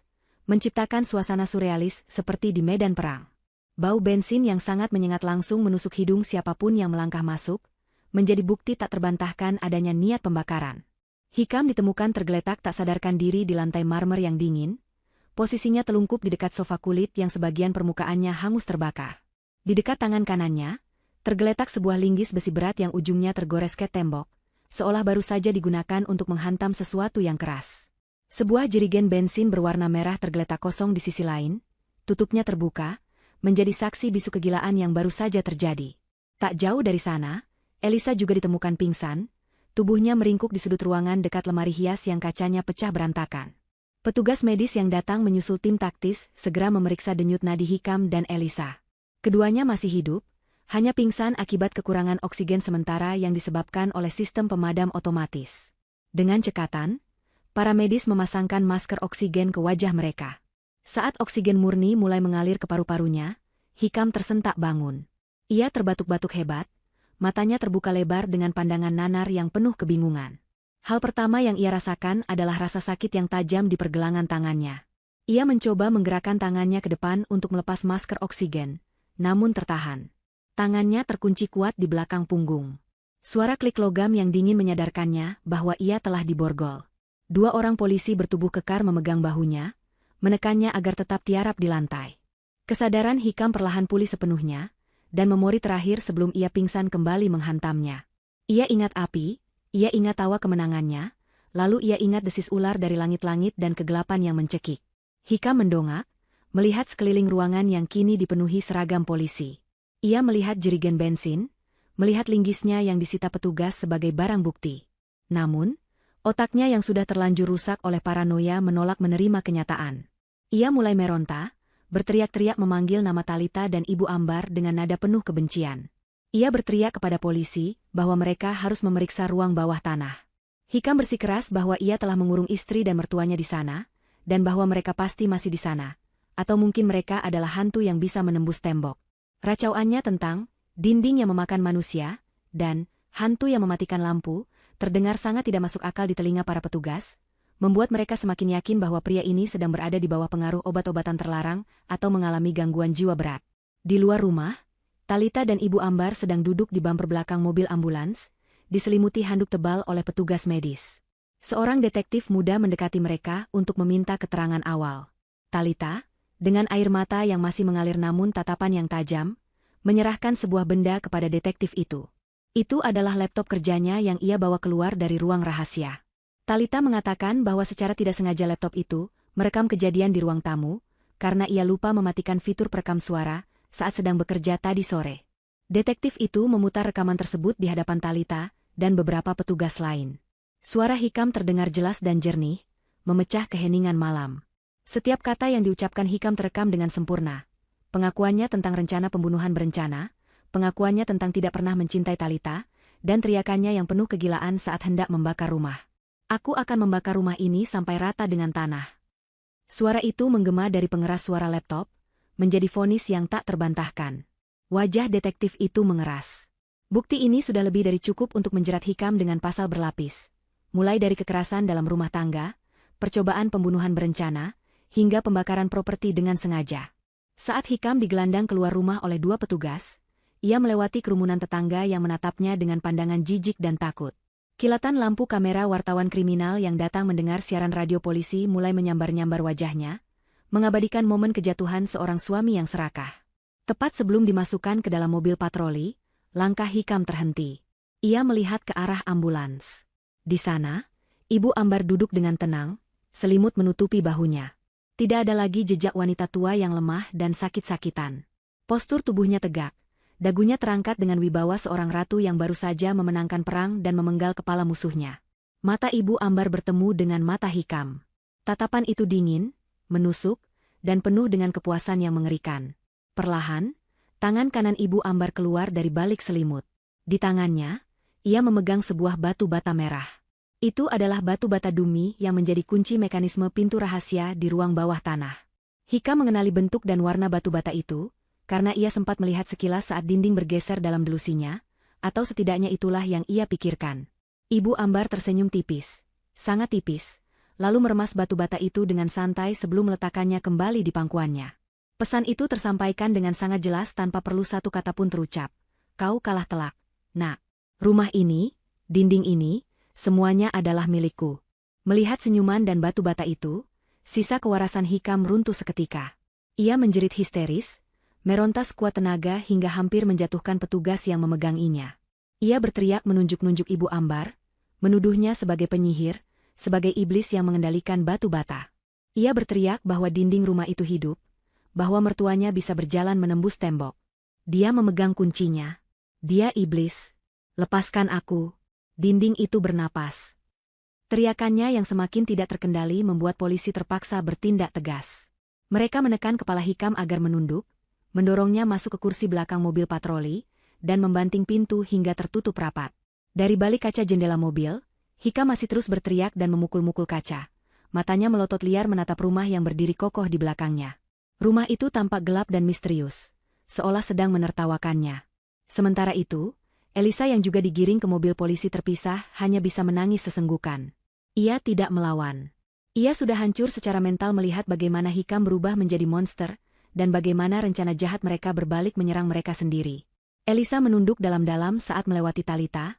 menciptakan suasana surrealis seperti di medan perang. Bau bensin yang sangat menyengat langsung menusuk hidung siapapun yang melangkah masuk, menjadi bukti tak terbantahkan adanya niat pembakaran. Hikam ditemukan tergeletak tak sadarkan diri di lantai marmer yang dingin. Posisinya telungkup di dekat sofa kulit yang sebagian permukaannya hangus terbakar. Di dekat tangan kanannya, tergeletak sebuah linggis besi berat yang ujungnya tergores ke tembok, seolah baru saja digunakan untuk menghantam sesuatu yang keras. Sebuah jerigen bensin berwarna merah tergeletak kosong di sisi lain, tutupnya terbuka, menjadi saksi bisu kegilaan yang baru saja terjadi. Tak jauh dari sana, Elisa juga ditemukan pingsan, tubuhnya meringkuk di sudut ruangan dekat lemari hias yang kacanya pecah berantakan. Petugas medis yang datang menyusul tim taktis segera memeriksa denyut nadi Hikam dan Elisa. Keduanya masih hidup, hanya pingsan akibat kekurangan oksigen sementara yang disebabkan oleh sistem pemadam otomatis. Dengan cekatan, para medis memasangkan masker oksigen ke wajah mereka. Saat oksigen murni mulai mengalir ke paru-parunya, Hikam tersentak bangun. Ia terbatuk-batuk hebat, matanya terbuka lebar dengan pandangan nanar yang penuh kebingungan. Hal pertama yang ia rasakan adalah rasa sakit yang tajam di pergelangan tangannya. Ia mencoba menggerakkan tangannya ke depan untuk melepas masker oksigen, namun tertahan. Tangannya terkunci kuat di belakang punggung. Suara klik logam yang dingin menyadarkannya bahwa ia telah diborgol. Dua orang polisi bertubuh kekar memegang bahunya, menekannya agar tetap tiarap di lantai. Kesadaran Hikam perlahan pulih sepenuhnya, dan memori terakhir sebelum ia pingsan kembali menghantamnya. Ia ingat api, ia ingat tawa kemenangannya, lalu ia ingat desis ular dari langit-langit dan kegelapan yang mencekik. Hikam mendongak, melihat sekeliling ruangan yang kini dipenuhi seragam polisi. Ia melihat jerigen bensin, melihat linggisnya yang disita petugas sebagai barang bukti. Namun, otaknya yang sudah terlanjur rusak oleh paranoia menolak menerima kenyataan. Ia mulai meronta, berteriak-teriak memanggil nama Talita dan Ibu Ambar dengan nada penuh kebencian. Ia berteriak kepada polisi bahwa mereka harus memeriksa ruang bawah tanah. Hikam bersikeras bahwa ia telah mengurung istri dan mertuanya di sana, dan bahwa mereka pasti masih di sana, atau mungkin mereka adalah hantu yang bisa menembus tembok. Racauannya tentang dinding yang memakan manusia, dan hantu yang mematikan lampu, terdengar sangat tidak masuk akal di telinga para petugas, membuat mereka semakin yakin bahwa pria ini sedang berada di bawah pengaruh obat-obatan terlarang atau mengalami gangguan jiwa berat. Di luar rumah, Talita dan Ibu Ambar sedang duduk di bumper belakang mobil ambulans, diselimuti handuk tebal oleh petugas medis. Seorang detektif muda mendekati mereka untuk meminta keterangan awal. Talita, dengan air mata yang masih mengalir namun tatapan yang tajam, menyerahkan sebuah benda kepada detektif itu. Itu adalah laptop kerjanya yang ia bawa keluar dari ruang rahasia. Talita mengatakan bahwa secara tidak sengaja laptop itu merekam kejadian di ruang tamu, karena ia lupa mematikan fitur perekam suara saat sedang bekerja tadi sore. Detektif itu memutar rekaman tersebut di hadapan Talita dan beberapa petugas lain. Suara Hikam terdengar jelas dan jernih, memecah keheningan malam. Setiap kata yang diucapkan Hikam terekam dengan sempurna. Pengakuannya tentang rencana pembunuhan berencana, pengakuannya tentang tidak pernah mencintai Talita, dan teriakannya yang penuh kegilaan saat hendak membakar rumah. Aku akan membakar rumah ini sampai rata dengan tanah. Suara itu menggema dari pengeras suara laptop, menjadi vonis yang tak terbantahkan. Wajah detektif itu mengeras. Bukti ini sudah lebih dari cukup untuk menjerat Hikam dengan pasal berlapis. Mulai dari kekerasan dalam rumah tangga, percobaan pembunuhan berencana, hingga pembakaran properti dengan sengaja. Saat Hikam digelandang keluar rumah oleh dua petugas, ia melewati kerumunan tetangga yang menatapnya dengan pandangan jijik dan takut. Kilatan lampu kamera wartawan kriminal yang datang mendengar siaran radio polisi mulai menyambar-nyambar wajahnya, mengabadikan momen kejatuhan seorang suami yang serakah. Tepat sebelum dimasukkan ke dalam mobil patroli, langkah Hikam terhenti. Ia melihat ke arah ambulans. Di sana, Ibu Ambar duduk dengan tenang, selimut menutupi bahunya. Tidak ada lagi jejak wanita tua yang lemah dan sakit-sakitan. Postur tubuhnya tegak, dagunya terangkat dengan wibawa seorang ratu yang baru saja memenangkan perang dan memenggal kepala musuhnya. Mata Ibu Ambar bertemu dengan mata Hikam. Tatapan itu dingin, menusuk, dan penuh dengan kepuasan yang mengerikan. Perlahan, tangan kanan Ibu Ambar keluar dari balik selimut. Di tangannya, ia memegang sebuah batu bata merah. Itu adalah batu bata dumi yang menjadi kunci mekanisme pintu rahasia di ruang bawah tanah. Hikam mengenali bentuk dan warna batu bata itu, karena ia sempat melihat sekilas saat dinding bergeser dalam delusinya, atau setidaknya itulah yang ia pikirkan. Ibu Ambar tersenyum tipis, sangat tipis, lalu meremas batu bata itu dengan santai sebelum meletakkannya kembali di pangkuannya. Pesan itu tersampaikan dengan sangat jelas tanpa perlu satu kata pun terucap. Kau kalah telak, nak. Rumah ini, dinding ini, semuanya adalah milikku. Melihat senyuman dan batu bata itu, sisa kewarasan Hikam runtuh seketika. Ia menjerit histeris, meronta sekuat tenaga hingga hampir menjatuhkan petugas yang memeganginya. Ia berteriak menunjuk-nunjuk Ibu Ambar, menuduhnya sebagai penyihir, sebagai iblis yang mengendalikan batu bata. Ia berteriak bahwa dinding rumah itu hidup, bahwa mertuanya bisa berjalan menembus tembok. Dia memegang kuncinya. Dia iblis. Lepaskan aku. Dinding itu bernapas. Teriakannya yang semakin tidak terkendali membuat polisi terpaksa bertindak tegas. Mereka menekan kepala Hikam agar menunduk, mendorongnya masuk ke kursi belakang mobil patroli, dan membanting pintu hingga tertutup rapat. Dari balik kaca jendela mobil, Hikam masih terus berteriak dan memukul-mukul kaca. Matanya melotot liar menatap rumah yang berdiri kokoh di belakangnya. Rumah itu tampak gelap dan misterius, seolah sedang menertawakannya. Sementara itu, Elisa yang juga digiring ke mobil polisi terpisah hanya bisa menangis sesenggukan. Ia tidak melawan. Ia sudah hancur secara mental melihat bagaimana Hikam berubah menjadi monster, dan bagaimana rencana jahat mereka berbalik menyerang mereka sendiri. Elisa menunduk dalam-dalam saat melewati Talita,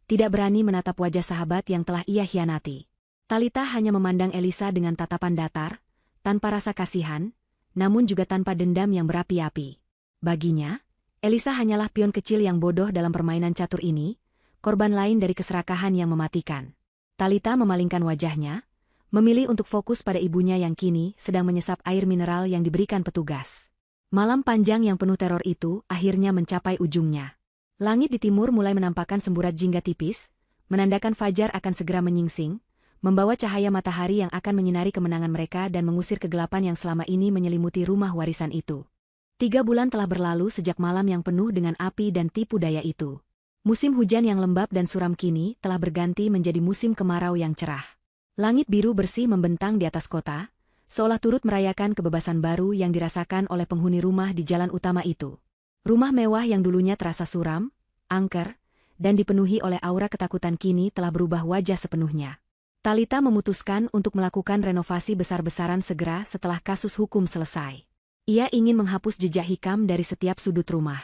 tidak berani menatap wajah sahabat yang telah ia hianati. Talita hanya memandang Elisa dengan tatapan datar, tanpa rasa kasihan, namun juga tanpa dendam yang berapi-api. Baginya, Elisa hanyalah pion kecil yang bodoh dalam permainan catur ini, korban lain dari keserakahan yang mematikan. Talita memalingkan wajahnya, memilih untuk fokus pada ibunya yang kini sedang menyesap air mineral yang diberikan petugas. Malam panjang yang penuh teror itu akhirnya mencapai ujungnya. Langit di timur mulai menampakkan semburat jingga tipis, menandakan fajar akan segera menyingsing, membawa cahaya matahari yang akan menyinari kemenangan mereka dan mengusir kegelapan yang selama ini menyelimuti rumah warisan itu. 3 bulan telah berlalu sejak malam yang penuh dengan api dan tipu daya itu. Musim hujan yang lembab dan suram kini telah berganti menjadi musim kemarau yang cerah. Langit biru bersih membentang di atas kota, seolah turut merayakan kebebasan baru yang dirasakan oleh penghuni rumah di jalan utama itu. Rumah mewah yang dulunya terasa suram, angker, dan dipenuhi oleh aura ketakutan kini telah berubah wajah sepenuhnya. Talita memutuskan untuk melakukan renovasi besar-besaran segera setelah kasus hukum selesai. Ia ingin menghapus jejak Hikam dari setiap sudut rumah.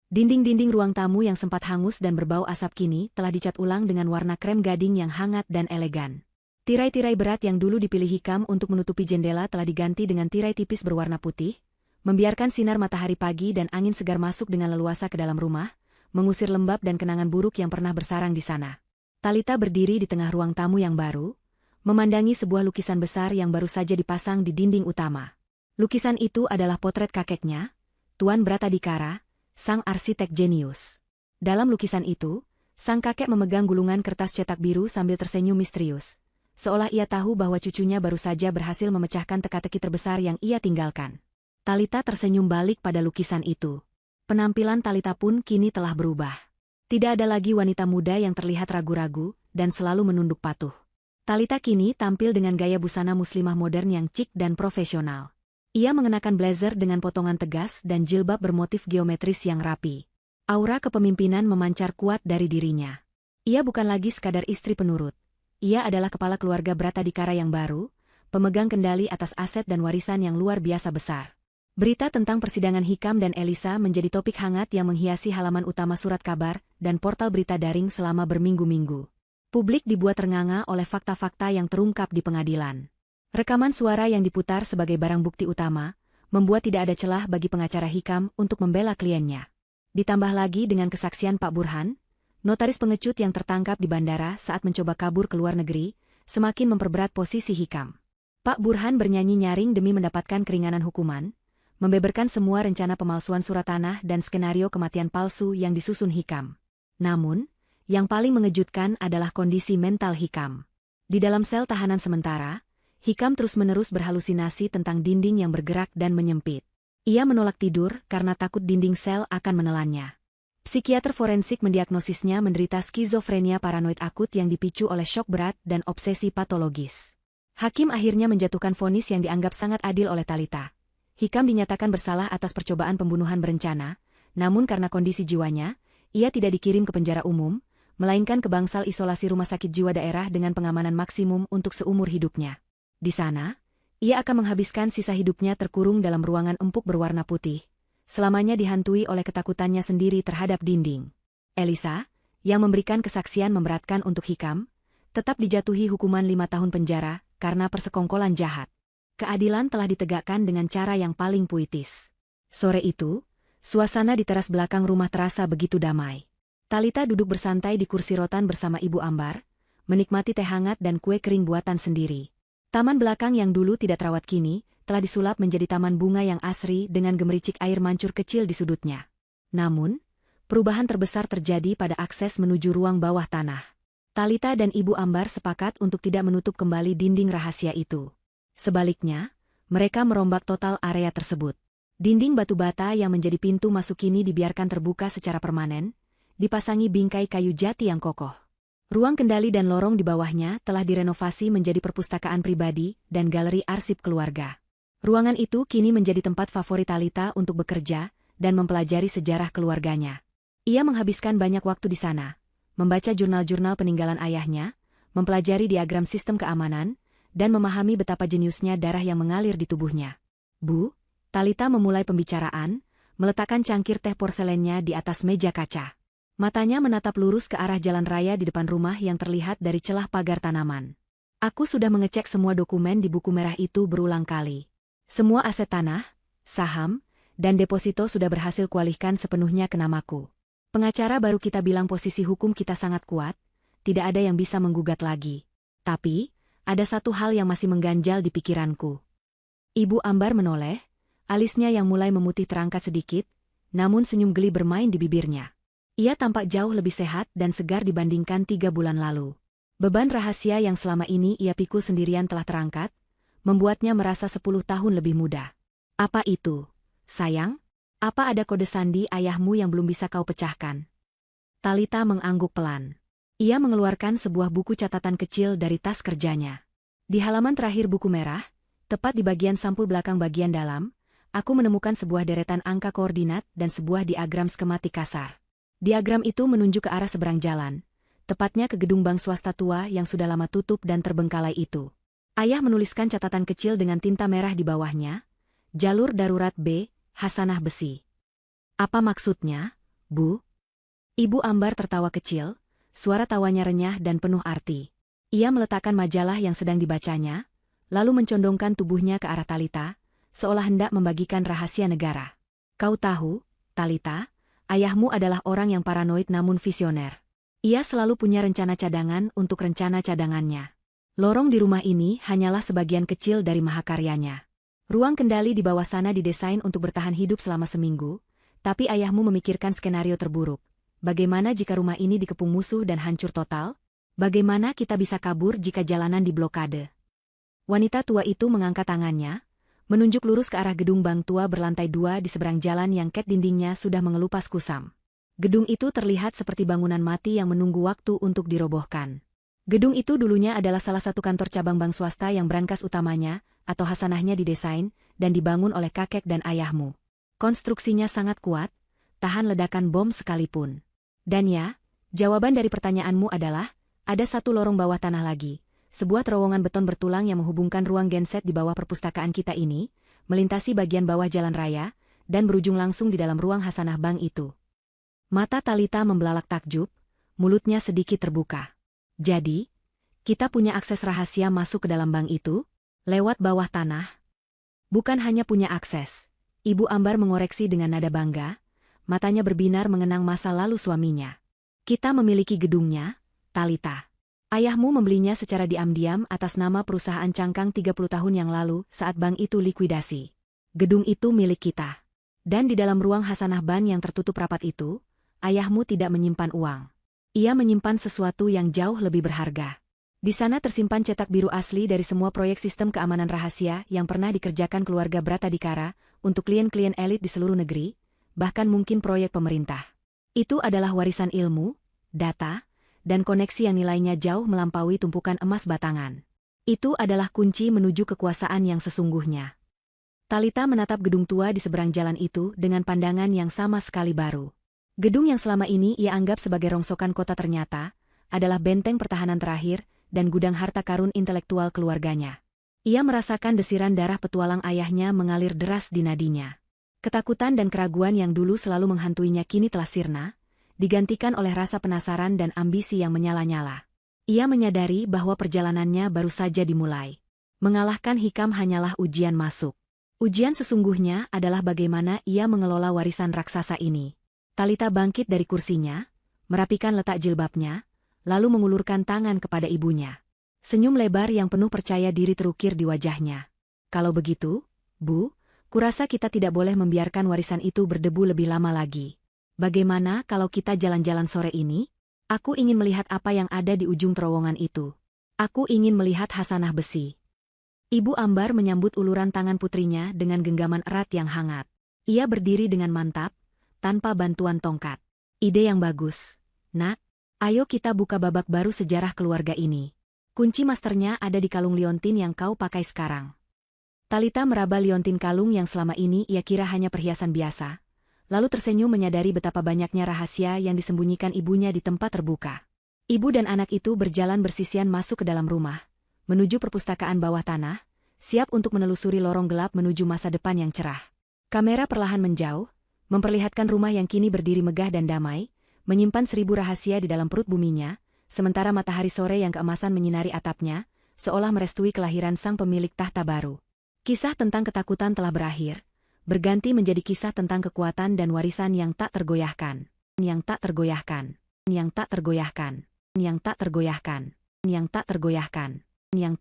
Dinding-dinding ruang tamu yang sempat hangus dan berbau asap kini telah dicat ulang dengan warna krem gading yang hangat dan elegan. Tirai-tirai berat yang dulu dipilih Hikam untuk menutupi jendela telah diganti dengan tirai tipis berwarna putih, membiarkan sinar matahari pagi dan angin segar masuk dengan leluasa ke dalam rumah, mengusir lembab dan kenangan buruk yang pernah bersarang di sana. Talita berdiri di tengah ruang tamu yang baru, memandangi sebuah lukisan besar yang baru saja dipasang di dinding utama. Lukisan itu adalah potret kakeknya, Tuan Bratadikara, sang arsitek jenius. Dalam lukisan itu, sang kakek memegang gulungan kertas cetak biru sambil tersenyum misterius, seolah ia tahu bahwa cucunya baru saja berhasil memecahkan teka-teki terbesar yang ia tinggalkan. Talita tersenyum balik pada lukisan itu. Penampilan Talita pun kini telah berubah. Tidak ada lagi wanita muda yang terlihat ragu-ragu dan selalu menunduk patuh. Talita kini tampil dengan gaya busana muslimah modern yang cik dan profesional. Ia mengenakan blazer dengan potongan tegas dan jilbab bermotif geometris yang rapi. Aura kepemimpinan memancar kuat dari dirinya. Ia bukan lagi sekadar istri penurut. Ia adalah kepala keluarga Bratadikara yang baru, pemegang kendali atas aset dan warisan yang luar biasa besar. Berita tentang persidangan Hikam dan Elisa menjadi topik hangat yang menghiasi halaman utama surat kabar dan portal berita daring selama berminggu-minggu. Publik dibuat ternganga oleh fakta-fakta yang terungkap di pengadilan. Rekaman suara yang diputar sebagai barang bukti utama, membuat tidak ada celah bagi pengacara Hikam untuk membela kliennya. Ditambah lagi dengan kesaksian Pak Burhan, notaris pengecut yang tertangkap di bandara saat mencoba kabur ke luar negeri, semakin memperberat posisi Hikam. Pak Burhan bernyanyi nyaring demi mendapatkan keringanan hukuman, membeberkan semua rencana pemalsuan surat tanah dan skenario kematian palsu yang disusun Hikam. Namun, yang paling mengejutkan adalah kondisi mental Hikam. Di dalam sel tahanan sementara, Hikam terus-menerus berhalusinasi tentang dinding yang bergerak dan menyempit. Ia menolak tidur karena takut dinding sel akan menelannya. Psikiater forensik mendiagnosisnya menderita skizofrenia paranoid akut yang dipicu oleh syok berat dan obsesi patologis. Hakim akhirnya menjatuhkan vonis yang dianggap sangat adil oleh Talita. Hikam dinyatakan bersalah atas percobaan pembunuhan berencana, namun karena kondisi jiwanya, ia tidak dikirim ke penjara umum, melainkan ke bangsal isolasi rumah sakit jiwa daerah dengan pengamanan maksimum untuk seumur hidupnya. Di sana, ia akan menghabiskan sisa hidupnya terkurung dalam ruangan empuk berwarna putih, selamanya dihantui oleh ketakutannya sendiri terhadap dinding. Elisa, yang memberikan kesaksian memberatkan untuk Hikam, tetap dijatuhi hukuman 5 tahun penjara karena persekongkolan jahat. Keadilan telah ditegakkan dengan cara yang paling puitis. Sore itu, suasana di teras belakang rumah terasa begitu damai. Talita duduk bersantai di kursi rotan bersama Ibu Ambar, menikmati teh hangat dan kue kering buatan sendiri. Taman belakang yang dulu tidak terawat kini, telah disulap menjadi taman bunga yang asri dengan gemericik air mancur kecil di sudutnya. Namun, perubahan terbesar terjadi pada akses menuju ruang bawah tanah. Talita dan Ibu Ambar sepakat untuk tidak menutup kembali dinding rahasia itu. Sebaliknya, mereka merombak total area tersebut. Dinding batu bata yang menjadi pintu masuk kini dibiarkan terbuka secara permanen, dipasangi bingkai kayu jati yang kokoh. Ruang kendali dan lorong di bawahnya telah direnovasi menjadi perpustakaan pribadi dan galeri arsip keluarga. Ruangan itu kini menjadi tempat favorit Talita untuk bekerja dan mempelajari sejarah keluarganya. Ia menghabiskan banyak waktu di sana, membaca jurnal-jurnal peninggalan ayahnya, mempelajari diagram sistem keamanan, dan memahami betapa jeniusnya darah yang mengalir di tubuhnya. Bu, Talita memulai pembicaraan, meletakkan cangkir teh porselennya di atas meja kaca. Matanya menatap lurus ke arah jalan raya di depan rumah yang terlihat dari celah pagar tanaman. Aku sudah mengecek semua dokumen di buku merah itu berulang kali. Semua aset tanah, saham, dan deposito sudah berhasil kualihkan sepenuhnya ke namaku. Pengacara baru kita bilang posisi hukum kita sangat kuat, tidak ada yang bisa menggugat lagi. Tapi, ada satu hal yang masih mengganjal di pikiranku. Ibu Ambar menoleh, alisnya yang mulai memutih terangkat sedikit, namun senyum geli bermain di bibirnya. Ia tampak jauh lebih sehat dan segar dibandingkan 3 bulan lalu. Beban rahasia yang selama ini ia pikul sendirian telah terangkat, membuatnya merasa 10 tahun lebih muda. Apa itu, sayang? Apa ada kode sandi ayahmu yang belum bisa kau pecahkan? Talita mengangguk pelan. Ia mengeluarkan sebuah buku catatan kecil dari tas kerjanya. Di halaman terakhir buku merah, tepat di bagian sampul belakang bagian dalam, aku menemukan sebuah deretan angka koordinat dan sebuah diagram skematik kasar. Diagram itu menunjuk ke arah seberang jalan, tepatnya ke gedung bank swasta tua yang sudah lama tutup dan terbengkalai itu. Ayah menuliskan catatan kecil dengan tinta merah di bawahnya, jalur darurat B, Hasanah Besi. Apa maksudnya, Bu? Ibu Ambar tertawa kecil, suara tawanya renyah dan penuh arti. Ia meletakkan majalah yang sedang dibacanya, lalu mencondongkan tubuhnya ke arah Talita, seolah hendak membagikan rahasia negara. Kau tahu, Talita, ayahmu adalah orang yang paranoid namun visioner. Ia selalu punya rencana cadangan untuk rencana cadangannya. Lorong di rumah ini hanyalah sebagian kecil dari mahakaryanya. Ruang kendali di bawah sana didesain untuk bertahan hidup selama seminggu, tapi ayahmu memikirkan skenario terburuk. Bagaimana jika rumah ini dikepung musuh dan hancur total? Bagaimana kita bisa kabur jika jalanan diblokade? Wanita tua itu mengangkat tangannya, menunjuk lurus ke arah gedung bank tua berlantai 2 di seberang jalan yang cat dindingnya sudah mengelupas kusam. Gedung itu terlihat seperti bangunan mati yang menunggu waktu untuk dirobohkan. Gedung itu dulunya adalah salah satu kantor cabang bank swasta yang brankas utamanya, atau hasanahnya didesain, dan dibangun oleh kakek dan ayahmu. Konstruksinya sangat kuat, tahan ledakan bom sekalipun. Dan ya, jawaban dari pertanyaanmu adalah, ada satu lorong bawah tanah lagi, sebuah terowongan beton bertulang yang menghubungkan ruang genset di bawah perpustakaan kita ini, melintasi bagian bawah jalan raya, dan berujung langsung di dalam ruang hasanah bank itu. Mata Talita membelalak takjub, mulutnya sedikit terbuka. Jadi, kita punya akses rahasia masuk ke dalam bank itu? Lewat bawah tanah? Bukan hanya punya akses. Ibu Ambar mengoreksi dengan nada bangga, matanya berbinar mengenang masa lalu suaminya. Kita memiliki gedungnya, Talita. Ayahmu membelinya secara diam-diam atas nama perusahaan cangkang 30 tahun yang lalu saat bank itu likuidasi. Gedung itu milik kita. Dan di dalam ruang hasanah bank yang tertutup rapat itu, ayahmu tidak menyimpan uang. Ia menyimpan sesuatu yang jauh lebih berharga. Di sana tersimpan cetak biru asli dari semua proyek sistem keamanan rahasia yang pernah dikerjakan keluarga Bratadikara untuk klien-klien elit di seluruh negeri, bahkan mungkin proyek pemerintah. Itu adalah warisan ilmu, data, dan koneksi yang nilainya jauh melampaui tumpukan emas batangan. Itu adalah kunci menuju kekuasaan yang sesungguhnya. Talita menatap gedung tua di seberang jalan itu dengan pandangan yang sama sekali baru. Gedung yang selama ini ia anggap sebagai rongsokan kota ternyata adalah benteng pertahanan terakhir dan gudang harta karun intelektual keluarganya. Ia merasakan desiran darah petualang ayahnya mengalir deras di nadinya. Ketakutan dan keraguan yang dulu selalu menghantuinya kini telah sirna, digantikan oleh rasa penasaran dan ambisi yang menyala-nyala. Ia menyadari bahwa perjalanannya baru saja dimulai. Mengalahkan Hikam hanyalah ujian masuk. Ujian sesungguhnya adalah bagaimana ia mengelola warisan raksasa ini. Talita bangkit dari kursinya, merapikan letak jilbabnya, lalu mengulurkan tangan kepada ibunya. Senyum lebar yang penuh percaya diri terukir di wajahnya. Kalau begitu, Bu, kurasa kita tidak boleh membiarkan warisan itu berdebu lebih lama lagi. Bagaimana kalau kita jalan-jalan sore ini? Aku ingin melihat apa yang ada di ujung terowongan itu. Aku ingin melihat hasanah besi. Ibu Ambar menyambut uluran tangan putrinya dengan genggaman erat yang hangat. Ia berdiri dengan mantap, tanpa bantuan tongkat. Ide yang bagus, Nak. Ayo kita buka babak baru sejarah keluarga ini. Kunci masternya ada di kalung liontin yang kau pakai sekarang. Talita meraba liontin kalung yang selama ini ia kira hanya perhiasan biasa, lalu tersenyum menyadari betapa banyaknya rahasia yang disembunyikan ibunya di tempat terbuka. Ibu dan anak itu berjalan bersisian masuk ke dalam rumah, menuju perpustakaan bawah tanah, siap untuk menelusuri lorong gelap menuju masa depan yang cerah. Kamera perlahan menjauh, memperlihatkan rumah yang kini berdiri megah dan damai, menyimpan 1000 rahasia di dalam perut buminya, sementara matahari sore yang keemasan menyinari atapnya, seolah merestui kelahiran sang pemilik tahta baru. Kisah tentang ketakutan telah berakhir, berganti menjadi kisah tentang kekuatan dan warisan yang tak tergoyahkan. Yang tak tergoyahkan. Yang tak tergoyahkan. Yang tak tergoyahkan. Yang tak tergoyahkan. Yang tak